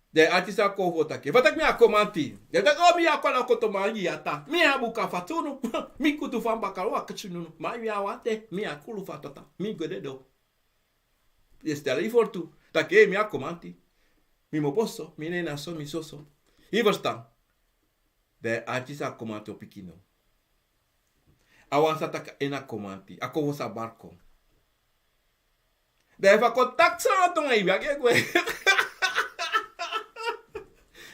Speaker 1: De artista Akomfo take. Vatak mi akomanti. De tak mi akola kotoma yata. Mi abuka fatunu. Mi kutu famba kalwa kachunu. Ma mi awate. Mi akulu fatata. Mi godedo. Estela ifortu. Take mi akomanti. Mi mo posso. Mi nena so mi soso. Hier verstaan. De artista komanti opikino. Awansa tak ena komanti. Ako sa barko. De fa contact sa tong ay biag ekwe.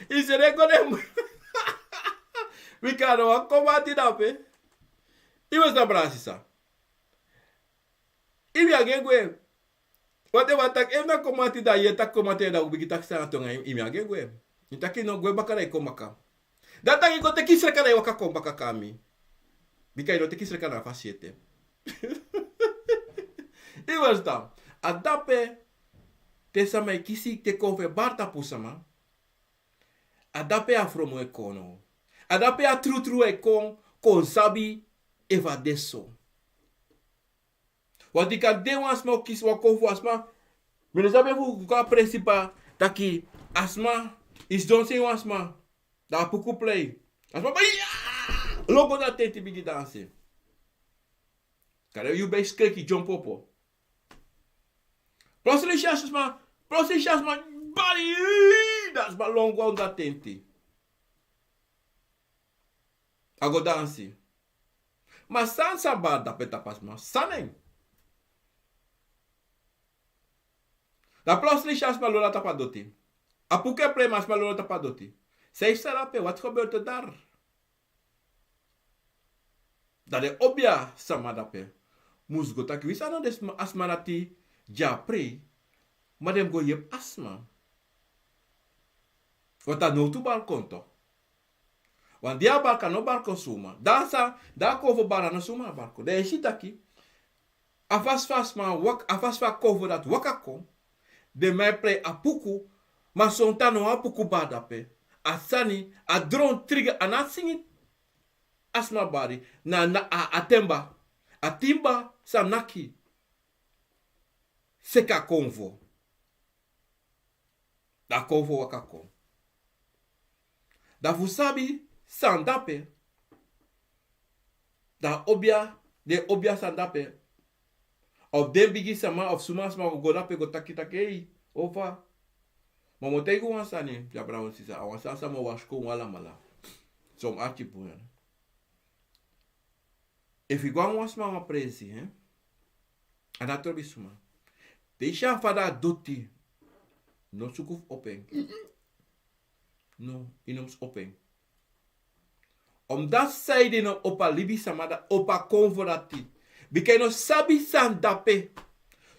Speaker 1: Isere ko dem. Mikano a komanti dape. Iwas na brasisa. Ibiag ekwe. Whatever tak ena komanti da yeta komanti da ubigitak sa tong ay ibiag ekwe. Nitaki no gwe bakara iko maka. Data iko te kisre kana waka kombaka kami. Bika ino te kisre kana fasiete. Iwas da. Adape te sama kisi te konve barta pusama. Adape afromo ekono. Adape a trutru ekon kon sabi eva deso. Wadika de wasma kis wakonfu asma. Mene sabe fu kwa principa taki asma is don't say asma. Da puku play. Asma ba ya! Logo da tenti bigi danse. Kare you base skeki jump popo. Plotseling asma body. Das ma longo da tenti. Ago dansi. Ma sansa ba da peta pasma. Sanen. Da plotseling asma lola tapadoti. Apuke play mas lola tapadoti. Zij sarape, wat gebeurt er daar? Dat de obia samadape. Moes go tak wisa no des asmanati japre. Maar dem go yep asma. Want dat no tu balkon to. Want dia balkan no balkon suma. Dansa, da kovo bara no suma balkon. De shitaki. Afas cover dat wakako. De mij play apuku. Maar sontano apuku badape. Asani, a drone trigger, anasingit asma bari, na atemba, atimba sanaki, seka konvo, da konvo wakako, da fusabi sandape, da de obia sandape, of den bigi sama, of suma sama, godape gotakitake, ova. Maar moet ik gewoon staan, ja, brouwen ze zeggen, want ze maar was komen allemaal. Zo'n artje boeien. If you go was maar presi, hè? En dat er is maar. De chef fada dotti, no sukuf open. No, inoms open. Omdat zij de no opa libi samada opa conforati. Bikeno sabi san dape.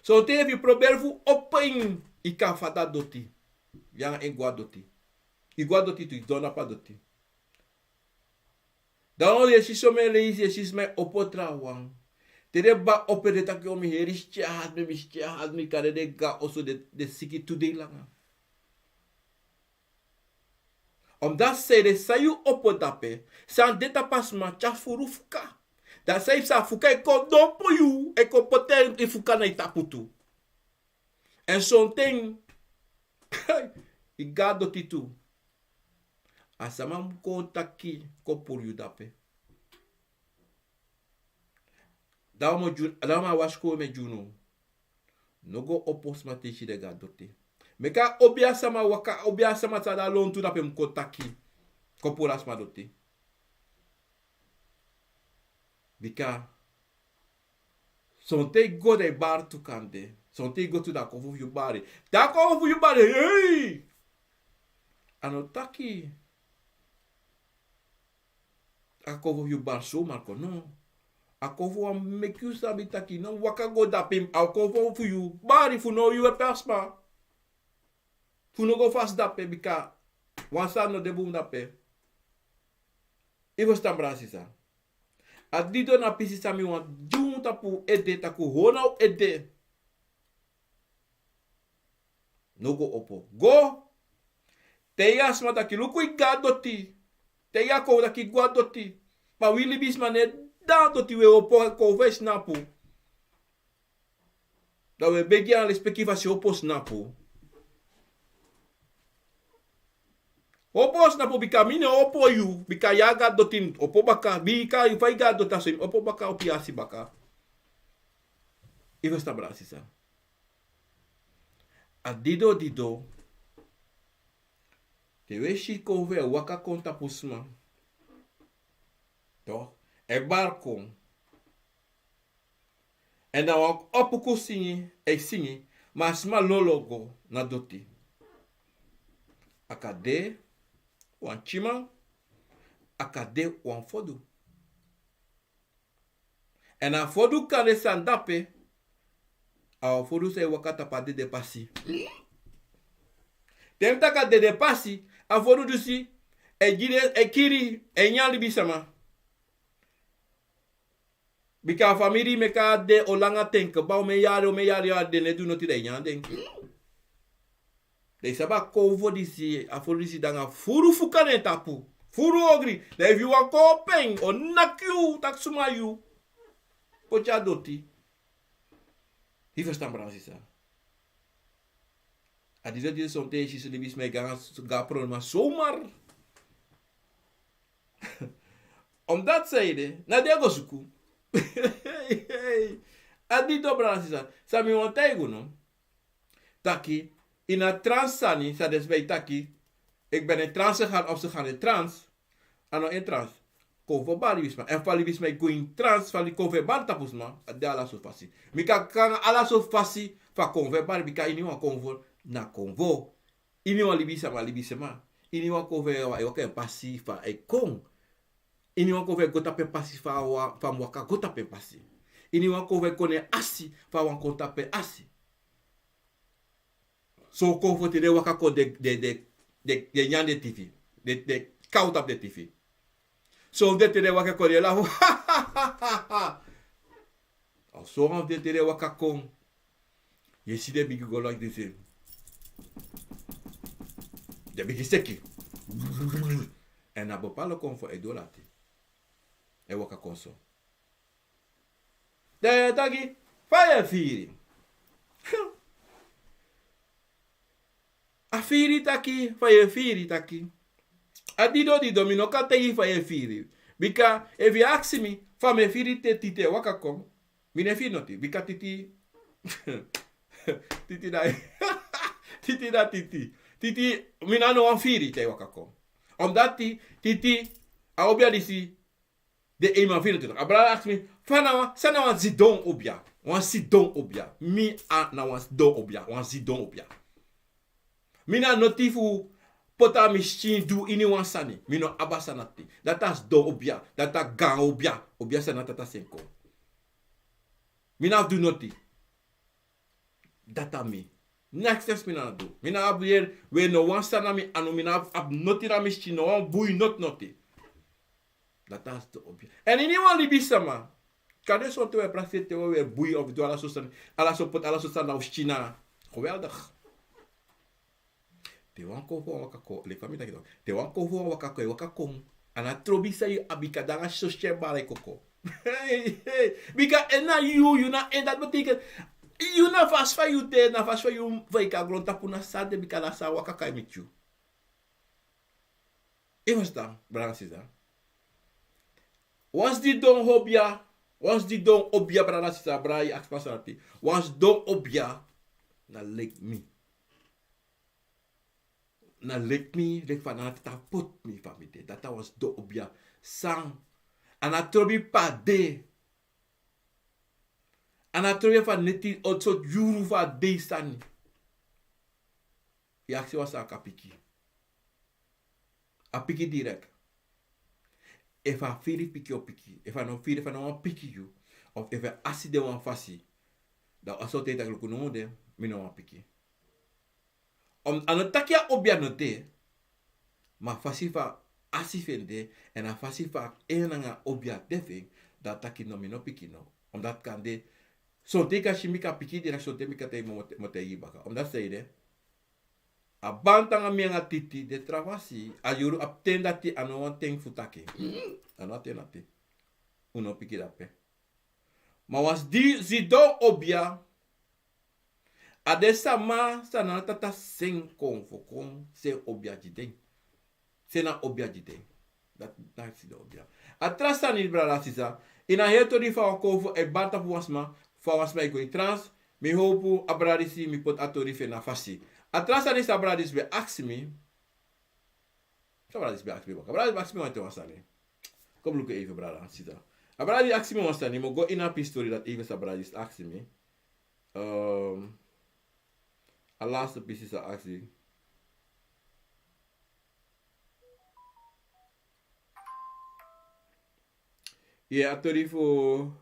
Speaker 1: So te if you probeer fu open, ika fada dotti. Yang iguadoti. Iguadoti tu dona pa doti. Dan je si some leisi je si me opotra wang. Tede ba opere taki o mi herische had mi kare de ga also de siki today langa. Omdat zij de sayu opodape, san deta pasma cha furu fuka. Dat zij sa fuka e ko dompo yu, e ko poten e fuka na itaputu. En zo'n ting, i gado titu. Asamam ko taki ko pur yu dape. Dama washko me juno. Nogo opos mateshi de gado te. Meka obia sama waka obia sama tada lon tu dape mko taki. Ko pur asma dote. Bika son te go de bar tu kande. Son te go tu da kofu yu bari. Da kofu yu bari. Hey! Ano taki. Akofu yu bar so marko no. Akomfo am Meki sabi taki no waka go dapim. Akomfo fu yu bari fu no yu e persma. Fu no go fast dape bika wansa no de boom dape. Ivo stambrasi sa. Adido na pisi sami wan junta pu ede taku hona ede. No go opo. Go. Teya smata ki luku I gado ti. Teya ko da ki guado ti. Ma wili bismane dato ti we opo ko ve snapu. Da we begi an respectiva si opo snapu. Opo snapu bika mine opo yu. Bika ya gado tin opo baka. Bika yu fai gado tasim. Opo baka opi asi baka. Ivo sta brasi sa. Adido dido. Te we shi ko ve waka konta pusma. Toch? E barco. En dan ook op singi, e singi, maar sma lologo na doti. Akade, wan chima, akade wan fodu. En a fodu kane sandape, a fodu se wakata pa de pasi. Temta ka de pasi, a fodu dusi, e gide, e kiri, e nyali bisama. Bika famiri meka de olanga tenke ba o me yari de ne du noti de nyan denk. De saba kovo disi afolisi danga furu fukane tapu. Furu ogri. De if you are kopeng o nakyu taksuma yu. Pocha doti. Hi verstaan bransi sa. Adizo die son te si libis me ga problema zomaar. Omdat zeide na de gosuku. Adi dobra sisa. Sami wantaigu no. Taki. In een trance sa des bij taki. Ik ben in trance gegaan of ze gaan in trance. Ano in trance. Kovo bali bisma. En fali bisma ik go in trance. Fali konve bali tapusma. De ala so fasi. Mika kan ala so fasi. Fa konve bali. Mika ini wan konvo. Na konvo. Ini wan libisa ma libisema. Ini wan konve wa ewa ken pasi fa e kong. Ini wan kove gota pe pasi fa mwaka gota pe pasi. Ini wan kove kone asi fa wan konta pe asi. So kove te de waka ko de nyan de TV. De koud op de TV. So de te de waka ko de la. So wan de te de waka kon. Je see de big go like this. De big seki. En na bepaalde Akomfo idolati. E waka konso. De taki, fire firi. A firi taki, fire firi taki. A dido mino kate yi fire firi. Bika, if you ask me, fa me firi te tite waka kom. Mine firi noti, bika titi. Titi da. Titi da titi. Titi, mina no wan firi te waka kom. Omdat titi, a obia disi, de eenmaal 24. Abra ask me, fana sana wan zidon obia. Wan zidon obia. Mi a na wan zidon obia. Wan zidon obia. Mina notifu pota mishin du ini wan sani. Mino abasanati. Datas do obia. Data ga obia. Obia sana tata senko. Mina do noti. Data mi. Next steps mina do. Mina abier we no wan sana mi anu mina ab noti ra mishin no wan bui not noti. Dat is de obje. En in iemand libisama. Kan je zo te weer praten, te weer boeien of doe alles zo staan naar China. Geweldig. Te wan ko voor wakako, le kwam je dat te wan ko voor wakako. En a trobi say abika danga social bare koko. Hey, bika ena you na en dat betekent you na vast van you te na vast van you vaika grond tapuna sade bika la sa wakaka met you. E was dan, bransisa. Was die don hobia? Was die don obia bransisa brai akspasarati? Was don obia na lek me. Na lek me, lek van na ta pot me famite. Dat was do obia sang. Ana trobi pa de. Ana trobi van neti otso juru va de sani. Ja, ik was a kapiki. A piki direct. If a firi piki o piki. If a no firi van no piki you. Of if a asi de wan fasi. Da aso te tak lukuno de. Mi no wan piki. Ano takia obia no te. Ma fasi fa asi fende. En a fasi fa enanga obia defe. Da taki no mi no piki no. Omdat kan de. So te ka shimika piki direct. So te mika te mo te ibaka. Omdat say de. A bantanga mianga titi de travasi a yuru apten dati ano wan ting futake. Ano aten ati. Uno piki dape. Ma was di zido obia a desa ma sana tata sing konfo kon se obia jideng. Se na obia jideng. Dat zido obia. A trasa ni brada sisa. Ina heto di fa Akomfo e banta fu wasma iko in trans. Mi hopu abradisi mi pot atori fe na fasi. Atrasa ni sabradis be aksimi. Sabradis be aksimi. Sabradis be aksimi wante wasani. Kom lukken even, brada. Sita. Abradis aksimi wasani. Mo go in a pistori dat even sabradis aksimi. A laatste piece is a aksi. Yeah, atori fo.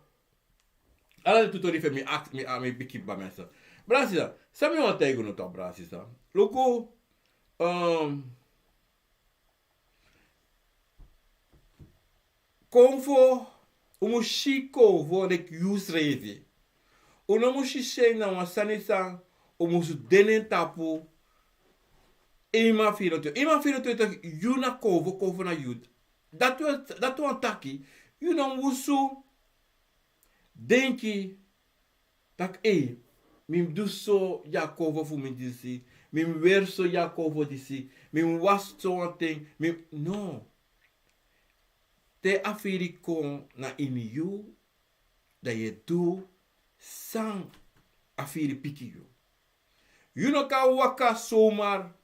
Speaker 1: Ala tutori fe mi biki ba mesa. Brasisa, sabe uma tega no tal Brasisa? Loco, Akomfo, Chico vo de use reve. Não se na uma sanita, musu denen tapu. Ima filho tu yuna kovo na yud. Dat was taki. You não uso denki tak Mim duso Jacobo fu mi disi. Mim verso Jacobo disi. Mim was so ating. Mim no. Te afiri kon na ini you. Da ye do sang afiri piki you. You no ka waka somar.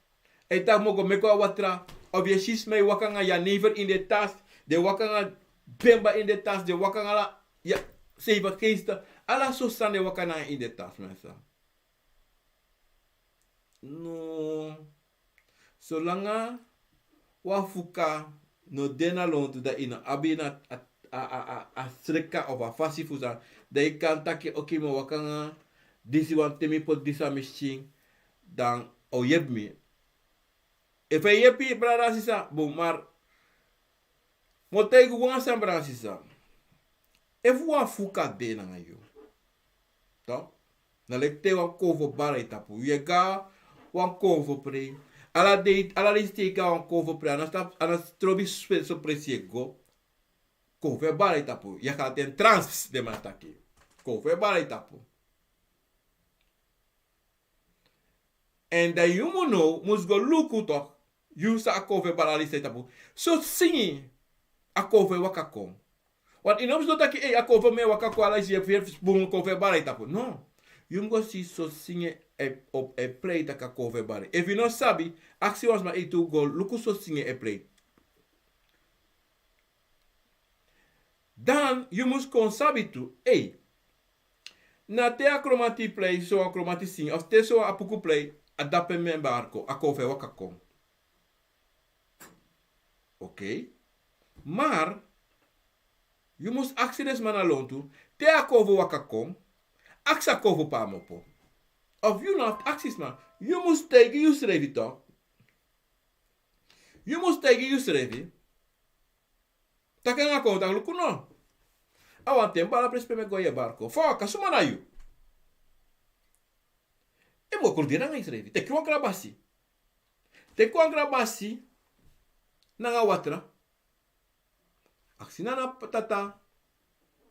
Speaker 1: Eta mogo meko watra. Of je shis me waka nga ya never in de tas. De waka nga bemba in de tas. De waka nga la. Ja, zeven geesten. Alla so sande wakana in de tas, mensen. No. Zolang wafuka no dena lontu da ina abina a streka of a fasi fusa. Da je kan taki oké mo wakanga. Disi wan temi pot disa machine. Dan o yep me. If I yepi brada sisa. Boom, maar. Motegu wan san brada sisa. If wafuka dena nga yo. Tá? Na lekte wan Akomfo bara itapu. Yega wan Akomfo pre. Ala de steka wan Akomfo pre. Ana trobi so presiego. Akomfo bara itapu. Yaka ten Trance de mataki. Akomfo bara itapu. En da you know must go look toch. You sa Akomfo bara itapu. So singi Akomfo wakakong. Want in ons dat ik Akomfo me wakako ala is je weer boom Akomfo bara itapu. No. You go see so singe op a play dat Akomfo bara. If you no sabi, aksi was maar to go look so singe a play. Dan you must kon sabi tu. Na te akromati play so akromati sing of te so apuku play adape member Akomfo wakako. Okay. Maar you must accidents man alone to te Akomfo wakako. Axa Akomfo pa mopo. Of you not axis man. You must take use revi to. You must take use revi. Taka nga konta luku no. Awan tempo la prespe me goye barco. Foca, suma na you. E mo kurdira nga Israel. Te kwa grabasi. Te kwa grabasi. Nanga watra. Aksi na tata.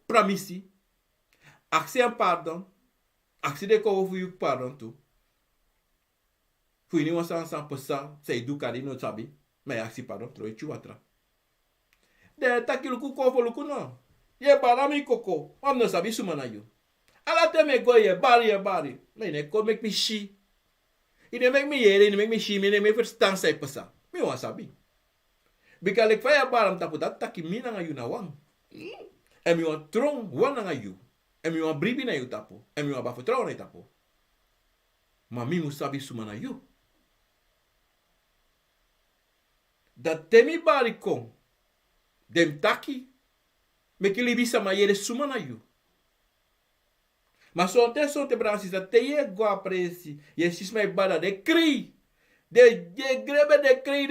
Speaker 1: Pramisi. Aksi en pardon. Aksi de ko fu yuk pardon tu. Fu ni wasan san posa. Se du kari no sabi. Me aksi pardon. Troi chu watra. De taki luku ko luku no. Ye barami koko. Am no sabi suma na you. Ala te me go ye bari. Me ne ko make me shi. Ine make me yere, ine make me shi, ine make me verstaan say pesa. Me wan sabi. Bika lek faya baram tapu dat taki mina nga yu na wang. En mi wan trong wan nga yu. En mi wan bribi na yu tapu. En mi wan ba vertrouwen na tapu. Ma mi mu sabi suma na yu. Dat temi bari kong. Dem taki. Meki libi sama yere suma na yu. Mas sonte Francis, te ye go apresi. Ye sisma e bada de kri. De grebe de kri.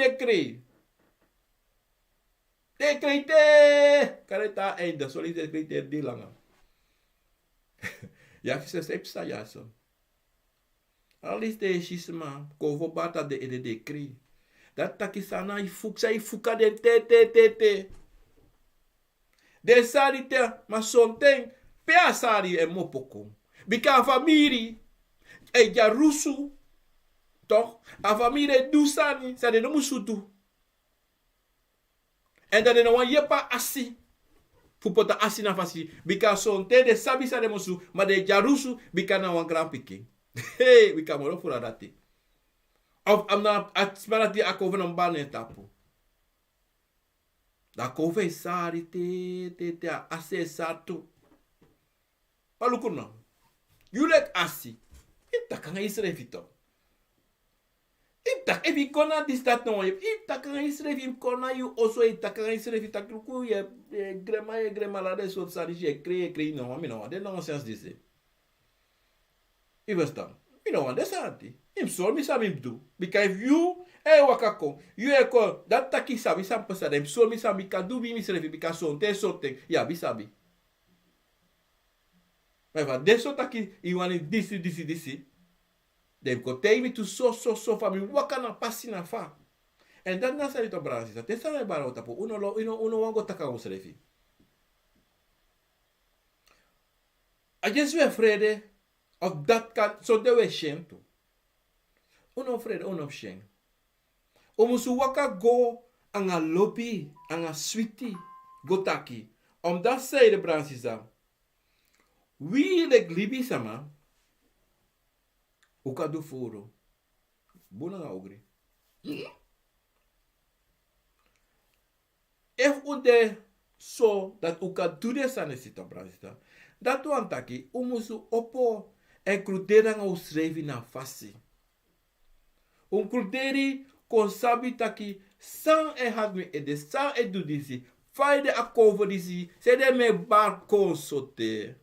Speaker 1: De kri te. Kare ta einde. Soli de kri te di langa. Ja, ki se sepsa ja so. Alis de sisma. Kovo bata de kri. Dat taki sana i fuka de te. De sari te. Mas sonte. Pe asari e mopoko. Bika a famiri e jarusu. Toch? A famiri e dusani. Sa de no musutu. En dan de no wan yepa asi. Fupota asi na fasi. Bika sonte de sabi sa de musu. Ma de jarusu. Bika na wan grand piki. Hey, bika moro fura dati. Of am na atmanati akove na mbane tapu. Da kove sari te ase satu. Palukuno. Yulek asi. Ita kanga Israelito. Ita evi kona distat no. Ita kanga Israelim kona yu oso ita kanga Israelita kruku ye grema la de sot sari je cree no mi no. De no sense dise. Ivestam. Mi no wan desati. Im sol mi sabi do. Because if you wakako, you eko dat taki sabi sam pasada. Im sol mi sabi kadu bi mi Israeli because sonte sote. Ya bi sabi. Maar van deze taki, iwani disi. Dem kotei mi tu so fami waka na pasi na fa. En dat na sari to bransi. Dat is aan bara otapo. Uno wango taka usrefi. A Jesu e vrede of dat kan so de we shen tu. Uno vrede, uno shen. Omusu waka go anga lopi, anga sweetie, go taki. Om dat zei de bransi za. Wie lek libi sama uka do foro bona nga ogri if ude so dat uka do de sane sita brasita dat wan taki umusu opo e krudera nga usrevi na fasi kruderi kon sabi taki san e had me e de san e do disi faide Akomfo disi se de me bar kon sote.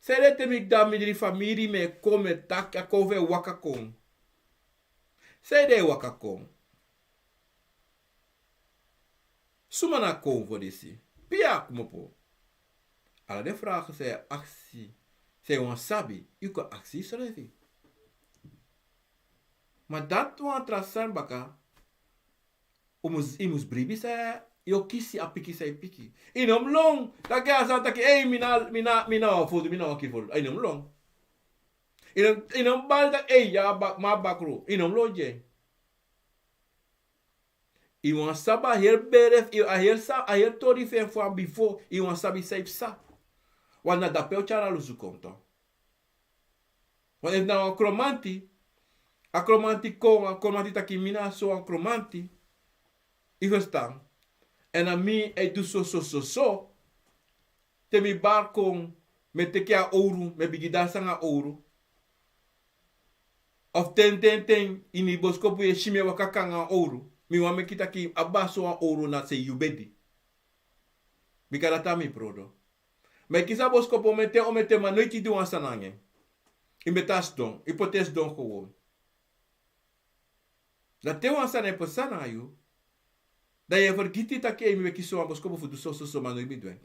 Speaker 1: Serete mi da mi di famiri me come tak Akomfo wakakon. Sede wakakon. Suma na Akomfo disi. Pia kumopo. Ala de vragen se actie. Se wan sabi. Iko actie srevi. Maar dat wan trasan baka. Imus bribi se. Yo kisi a piki say piki. Inom long. Da kaya sa taki, mina food, mina waki food. Inom long. Inom bal tak, ya ma bakro. Inom long je. Iwan saba her beref, a her tori fen fwa before, iwan sabi say sa. Wana da peo chara lusu konto. Wana if na akromanti kon, akromanti taki mina so akromanti. Ivestan. En a mi e du so. Te mi bar kon me teke a ouro, me bigida sanga ouro. Of ten ini boskopu ye shime wakakanga ouro. Mi wame kita ki abaso a ouro na se yubedi. Bikadata mi prodo. Me kisa boskopu omete ma noiti du ansanange. Imetas don, ipotes don gewoon. Dat te wansane pesana ayu. Da je vergiti take mi kiso ambos kopo fudu so mano mi dwen.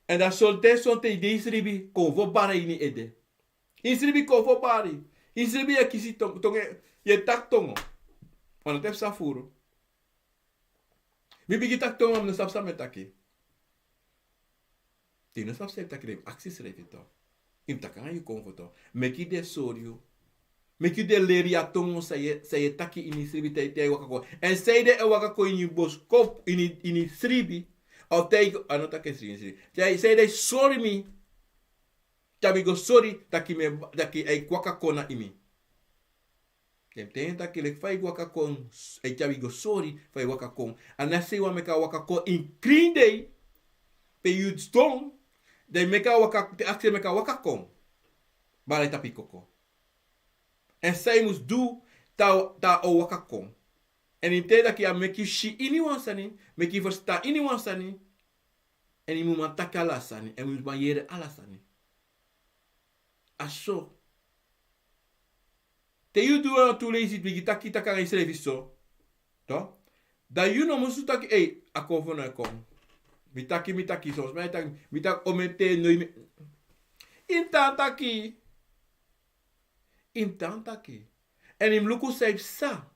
Speaker 1: En dat solte die sribi konvo bare ini ede. In sribi konvo bari. In sribi ya kisi tong je tak tongo. Want het heeft safuro. Mi bigi tak tongo am no sapsa metaki. Tino sapsa taki acties revito. Im takanga yu konvo to. Meki de sorio. Meki de leri atongo saye taki ini sribi te wakako. En say de wakako ini bos kop ini sribi. Of take another sribi. Say de sorry mi. Tabi go sorry taki ay wakako na imi. Tem taki lek fai wakako ay tabi go sorry fai wakako. Anase wa meka wakako in clean day. Pe you stone. De meka wakako te akse meka wakako. Bare tapi koko. En zij moest doen ta o wakako. En in tijd dat je meki shi ini wansani, meki versta ini wansani. En je moet maar taka alasani. En je moet maar jere alasani. Aso. Te you do an tu lazy bigi taki taka in service. To? Da you no musu taki Akomfo na kom. Mitaki soms. Mitaki omente no ime. Intantaki. En im luku saib sa.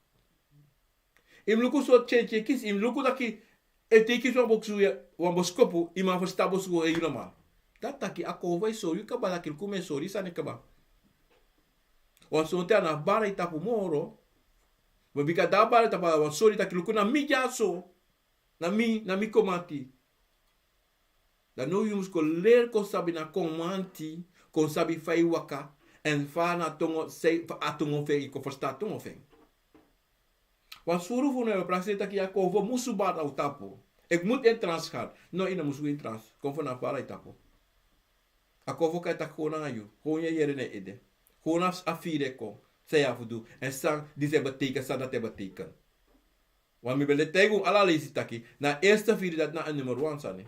Speaker 1: Im luku so chenche kis. Im luku taki etiki so boksu ya wamboskopu. Ima versta bosku e yunama. Dat taki Akomfo so yu kaba taki kume sorry sa ne kaba. Wan so te ana bara itapu moro. Wabika da bara itapa wan sorry taki luku na mi jaso. Na mi komati. Da no yu musko ler kon sabi na komanti. Kon sabi fai waka. En fa na tongo se atongo fe iko versta tongo fe. Want suru fu no praxita ki Akomfo musu bata utapo. Ik moet in trance gaan. No ina musu in trance. Kom van na para itapo. Akomfo kai tak gewoon aan you. Gewoon je jere ne ede. Gewoon afire ko. Say afudu. En sang die ze betekent sa dat te betekent. Want mi bele tego ala lezi taki. Na eerste vierde dat na nummer 1 sani.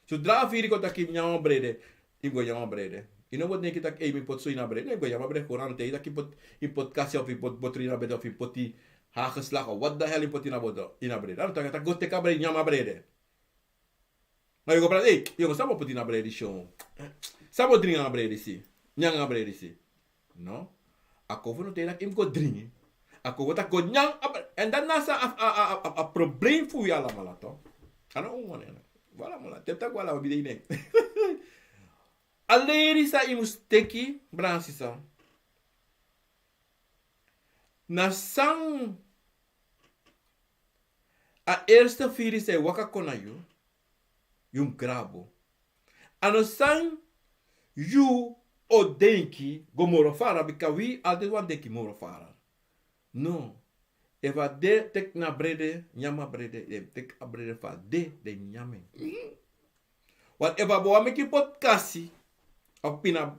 Speaker 1: Zodra vierde ko taki nyama brede. Igo nyama brede. You know what neki tak mi pot so ina brede. Igo nyama brede koran te taki pot in podcast of in pot botrina brede of in poti hageslag of what the hell in pot ina brede. Dan tak go te kabre nyama brede. Maar je praat, jongens, samo pot ina brede show. Samo dringa brede si. Nyanga brede si. No? Akomfo no te tak im ko dringi. Akomfo tak ko nyang en dan nasa a probleem voor je allemaal toch? Ano umane. Wala mo la. Teta ko wala bidei nek. Aleri sa imus teki bransisa. Na sang a eerste firi se waka konayu. Yum grabo. Ano sang you o denki go morofara bika wi altijd wan denki morofara. No. Eva de tek na brede, nyama brede, tek a brede fa de nyame. Wat eva bo ameki podcasti of pina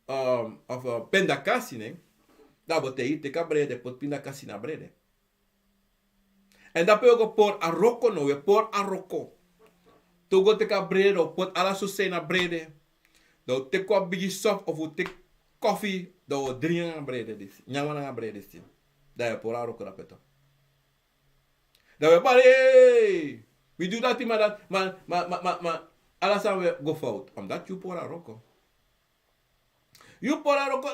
Speaker 1: of penda kasi ne. Da botei tek a brede pot pina kasi na brede. En da pego por aroko no, we por aroko. Togo tek a brede o pot ala so se na brede. Do tek ko bigi soft of tek coffee do dringa na brede dis. Nyama na brede dis. Da je por aroko rapeto. Da we pare. We do that maar dat maar alles aan we go fout. Omdat you por aroko. You por aroko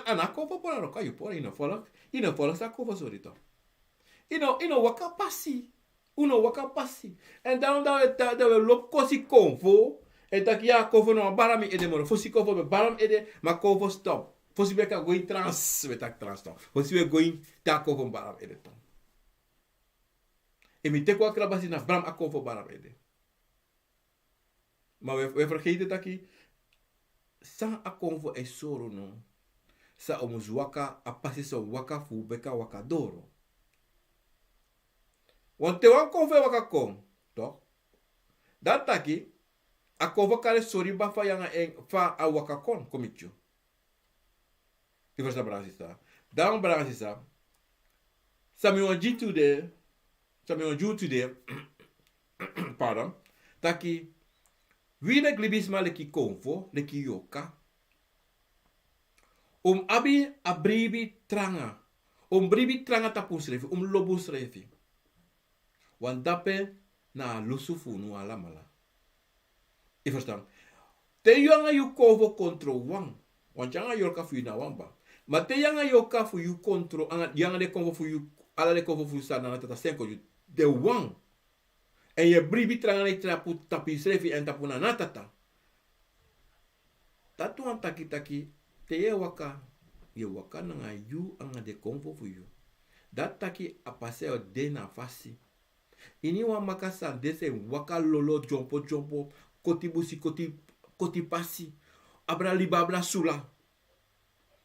Speaker 1: an Akomfo por aroko you por ino follow sa Akomfo sorito. Ino waka passi. Uno waka passi. En dan da we lop kosi Akomfo. En dat ja Akomfo no barami ede moro. Fosi Akomfo be baram ede maar Akomfo stop. Fosi be ka going trance we tak trance to. Fosi we going ta Akomfo baram ede to. En mi teko akrabasi na bram Akomfo baram ede. Maar we vergeten dat ki sa Akomfo e soro no. Sa omus waka apasi so waka fu beka waka doro. Want te wan konfe waka kom, toch? Dat taki Akomfo kare sori ba fa yanga fa a waka kon komitju. Die was da bransisa. Dan bransisa. Sami wan jitu de. Sami wan jutu de. Pardon. Taki wie nek libisma leki Akomfo, leki yoka. Abi abribi tranga. Bribi tranga tapus refi, lobus refi. Want dape na lusufu nu alamala. Je verstaan. Te yanga yu kovo control wang. Want yanga yor ka fu na wamba. Maar te yanga yor ka fu yu control. Anga yanga de kovo fu yu. Ala de kovo fu sa na tata senko yu. De wang. En je bribi trangane trapu tapi srefi en tapu na natata. Tatu an taki. Te ye waka. Ye waka nanga yu anga de kovo fu yu. Dat taki apase o de na fasi. Ini wa makasa dese waka lolo jompo koti busi koti pasi abra libe abra sula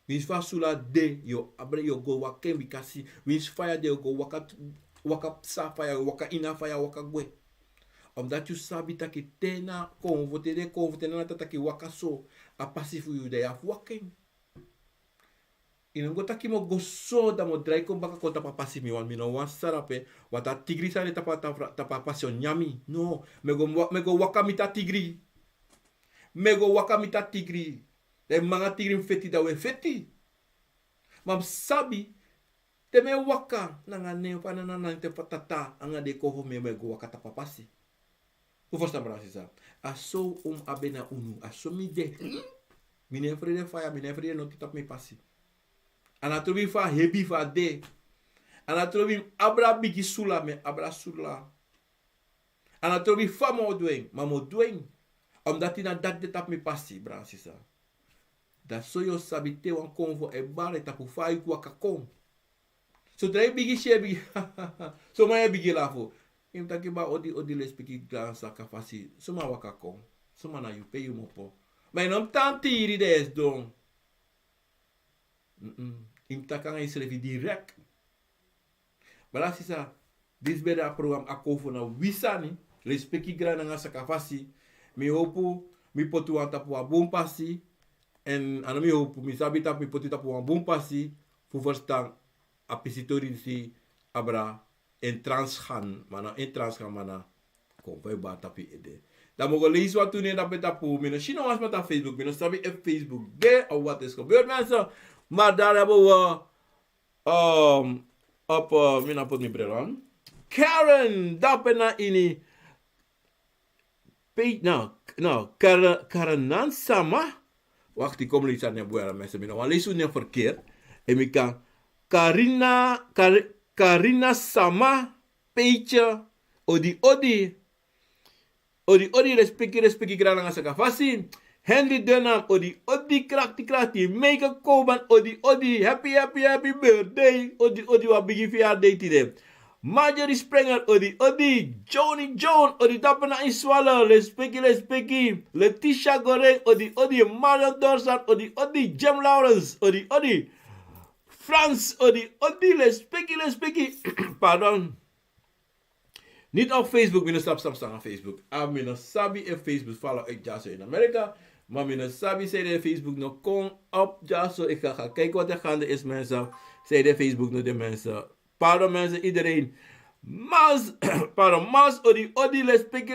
Speaker 1: wins fa sula de yo abra yo go waka bikasi wins fire de yo go waka sa fire waka ina fire waka gwe omdat you sabi taki tena konvote na taki waka so a pasi fu you de af waking inongo taki mo goso da mo drai ko baka konta papasi mi wan mino wan sarape wata tigri sa de tapa passion nyami no mego waka mita tigri mego waka mita tigri de manga tigri feti da we feti mam sabi te me waka nanga ne pana na te patata anga de ko me mego waka tapa pasi u verstaan brasisa aso abena unu aso mi de mine frede faya mine frede no kitap me pasi anatrobi fa hebi fa de anatrobi abra bigi sula me abra sula anatrobi fa mo doing mamo doing omdat ina dat de tap me pasi brasisa da so yo sabite wan konvo e bare tapu fa iku akakom so drai bigi shebi so ma bigi lafo im taki ba odi les piki glansa ka fasi so ma wakakom so ma na you pay you mopo maar nom tantiri des don im takanga isrevi direct brasisa dis beda program Akomfo na wisani les piki grana nga sakafasi mi hopu mi potu anta po bom pasi en ano mi hopu mi sabita mi potu tapu bom pasi fu verstaan apisitori si abra en trans gaan mana kom vai ba tapi ede da mogo lees wat toen in dat tapu mi no shino was met Facebook mi no sabi op Facebook de of wat is gebeurd mensen maar daar hebben we op mi na pot mi bril Karen dapena ini Karanan sama. Wacht, ik kom iets aan je boeren mensen. Ik ga lezen niet verkeerd. En ik kan Karina sama. Peetje. Odi, respecti, grana nga saka fasi. Henry Dunham, odi, krakti. Meke Koban, odi, happy birthday. Odi, wat bigi verjaardag today. Marjorie Sprenger, odi, Johnny John, odi dapena iswala, respecti, Letitia Goreng, odi, Mario Dorsan, odi, Jem Lawrence, odi, Frans, odi, respecti, pardon. Niet op Facebook, minus stap aan Facebook. Minus sabi en Facebook vallen uit Jaso in Amerika. Maar minus sabi zei de Facebook nog kom op Jaso. Ik ga kijken wat er gaande is mensen. Zei de Facebook nog de mensen. Pardon mensen, iedereen. Mas, odi,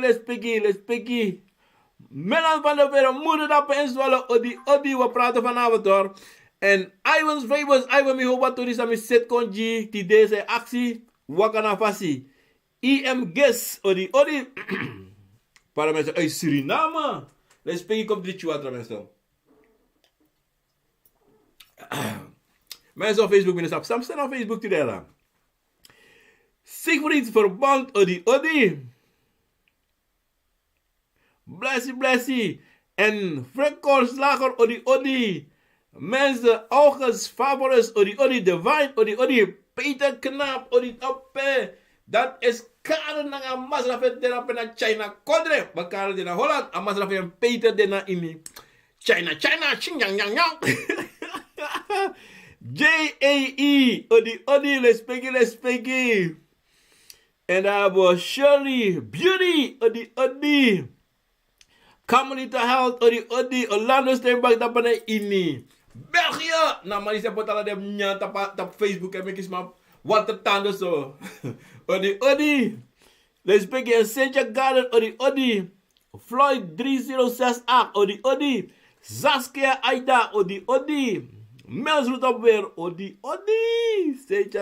Speaker 1: respecti. Melan van de Vera, moeder dat en zwallen, odi, we praten vanavond hoor. En Ivan mi hoop wat is aan mijn set konji, die deze actie, wakana fasi. IM Guest, odi. Para mensen uit Suriname. Respecti komt dit water mensen. Mensen op Facebook, mensen op Samsung op Facebook today. Siegfried Verband, odi. Blessie. En Frank Korslager, odi. Mensen, August Favorus, odi. Divine, odi. Peter Knaap, odi. Dat is Karen na Masrafet de na China Kodre. Maar Karen de na Holland, a Masrafet en Peter de na in China, Xinjiang. JAE, odi, respecti. En daar was Shirley, Beauty, odi. Community Health, odi. Orlando Steenbach, dat ben ik in België. Nou, maar die zijn potala de mnya tap Facebook en ik is maar watertanden zo. Odi. Respecti en Senja Garden, odi. Floyd 3068, odi. Saskia Aida, odi. Melsroet op weer, odi.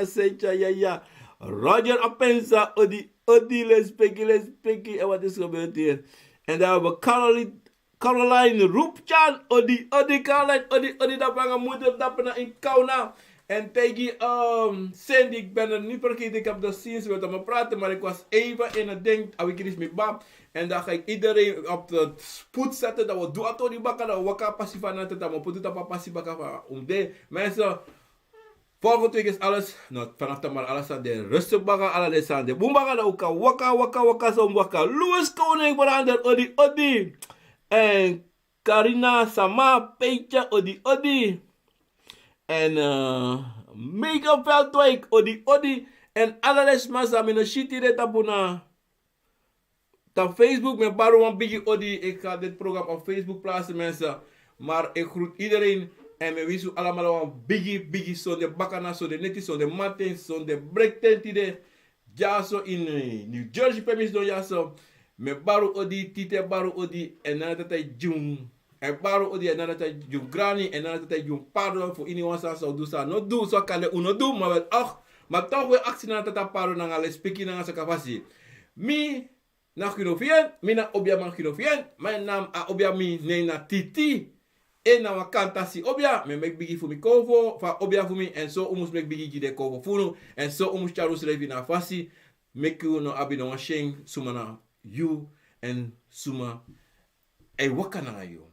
Speaker 1: Senja, ja. Roger Apensa, odi, respecti. En wat is gebeurd hier? En dan hebben we Caroline Roepchan. Odi Caroline. Odi dat van een moeder dat na in Kauna. En tegen Sandy, ik ben er niet vergeten, ik heb de scenes met hem praten, maar ik was even in het ding, ik is met bam. En dan ga ik iedereen op de spoed zetten, dat we doen aan die bakken, dat we wakker passief aan het dat we moeten dat passief bakken om de mensen. Volgende week is alles, nou vanaf dan maar alles aan de rustig bakken, alles aan de boembakken, dat ook kan waka, zo'n waka. Louis Koning, verander, odi. En Carina Sama, Peetje, odi. En Mega Veldwijk, odi. En alles massa, mijn shit hier tapuna. Op Facebook, met Barouan Biggie Odi. Ik ga dit programma op Facebook plaatsen, mensen. Maar ik groet iedereen. En we wissen allemaal een Biggie. Zo de bakana, zo de netjes, zo de Martins, zo de breaktent. Ja, zo in New Jersey, permis door ja, zo. Met Barou Odi, Tite Barou Odi. En dan dat hij Jung. En Barou Odi, en dan dat hij Jung Granny. En dan dat hij Jung Pardon. Voor iemand zou doen, zou not doen. Zo kan hij uno doen, maar wel, ach. Maar toch weer actie naar dat Pardon. Dan gaan we spreken naar zijn capaciteit. Na Ginovien, mina obia man Ginovien, mijn naam a obia mi nee na titi. En na wakantasi obia, me mek bigi fu mi kovo, fa obia fu mi, en so umus mek bigi gide kovo funu, en so umus charus levi na fasi, mek u no abi no sheng suma na you, en suma, e wakana na you.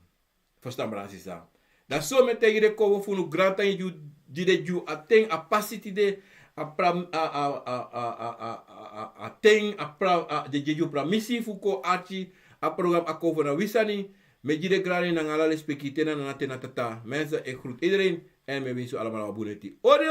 Speaker 1: Verstaan Bransisa. Dat so met tegen de kovo funu, granta you, dide you, a ting, a pasiti de, a ting de jeju pra misi fuko archi a program Akomfo na wisani me jide grani na ngala speki tena na tena tata mensen ik groet iedereen en me wens u allemaal een boe.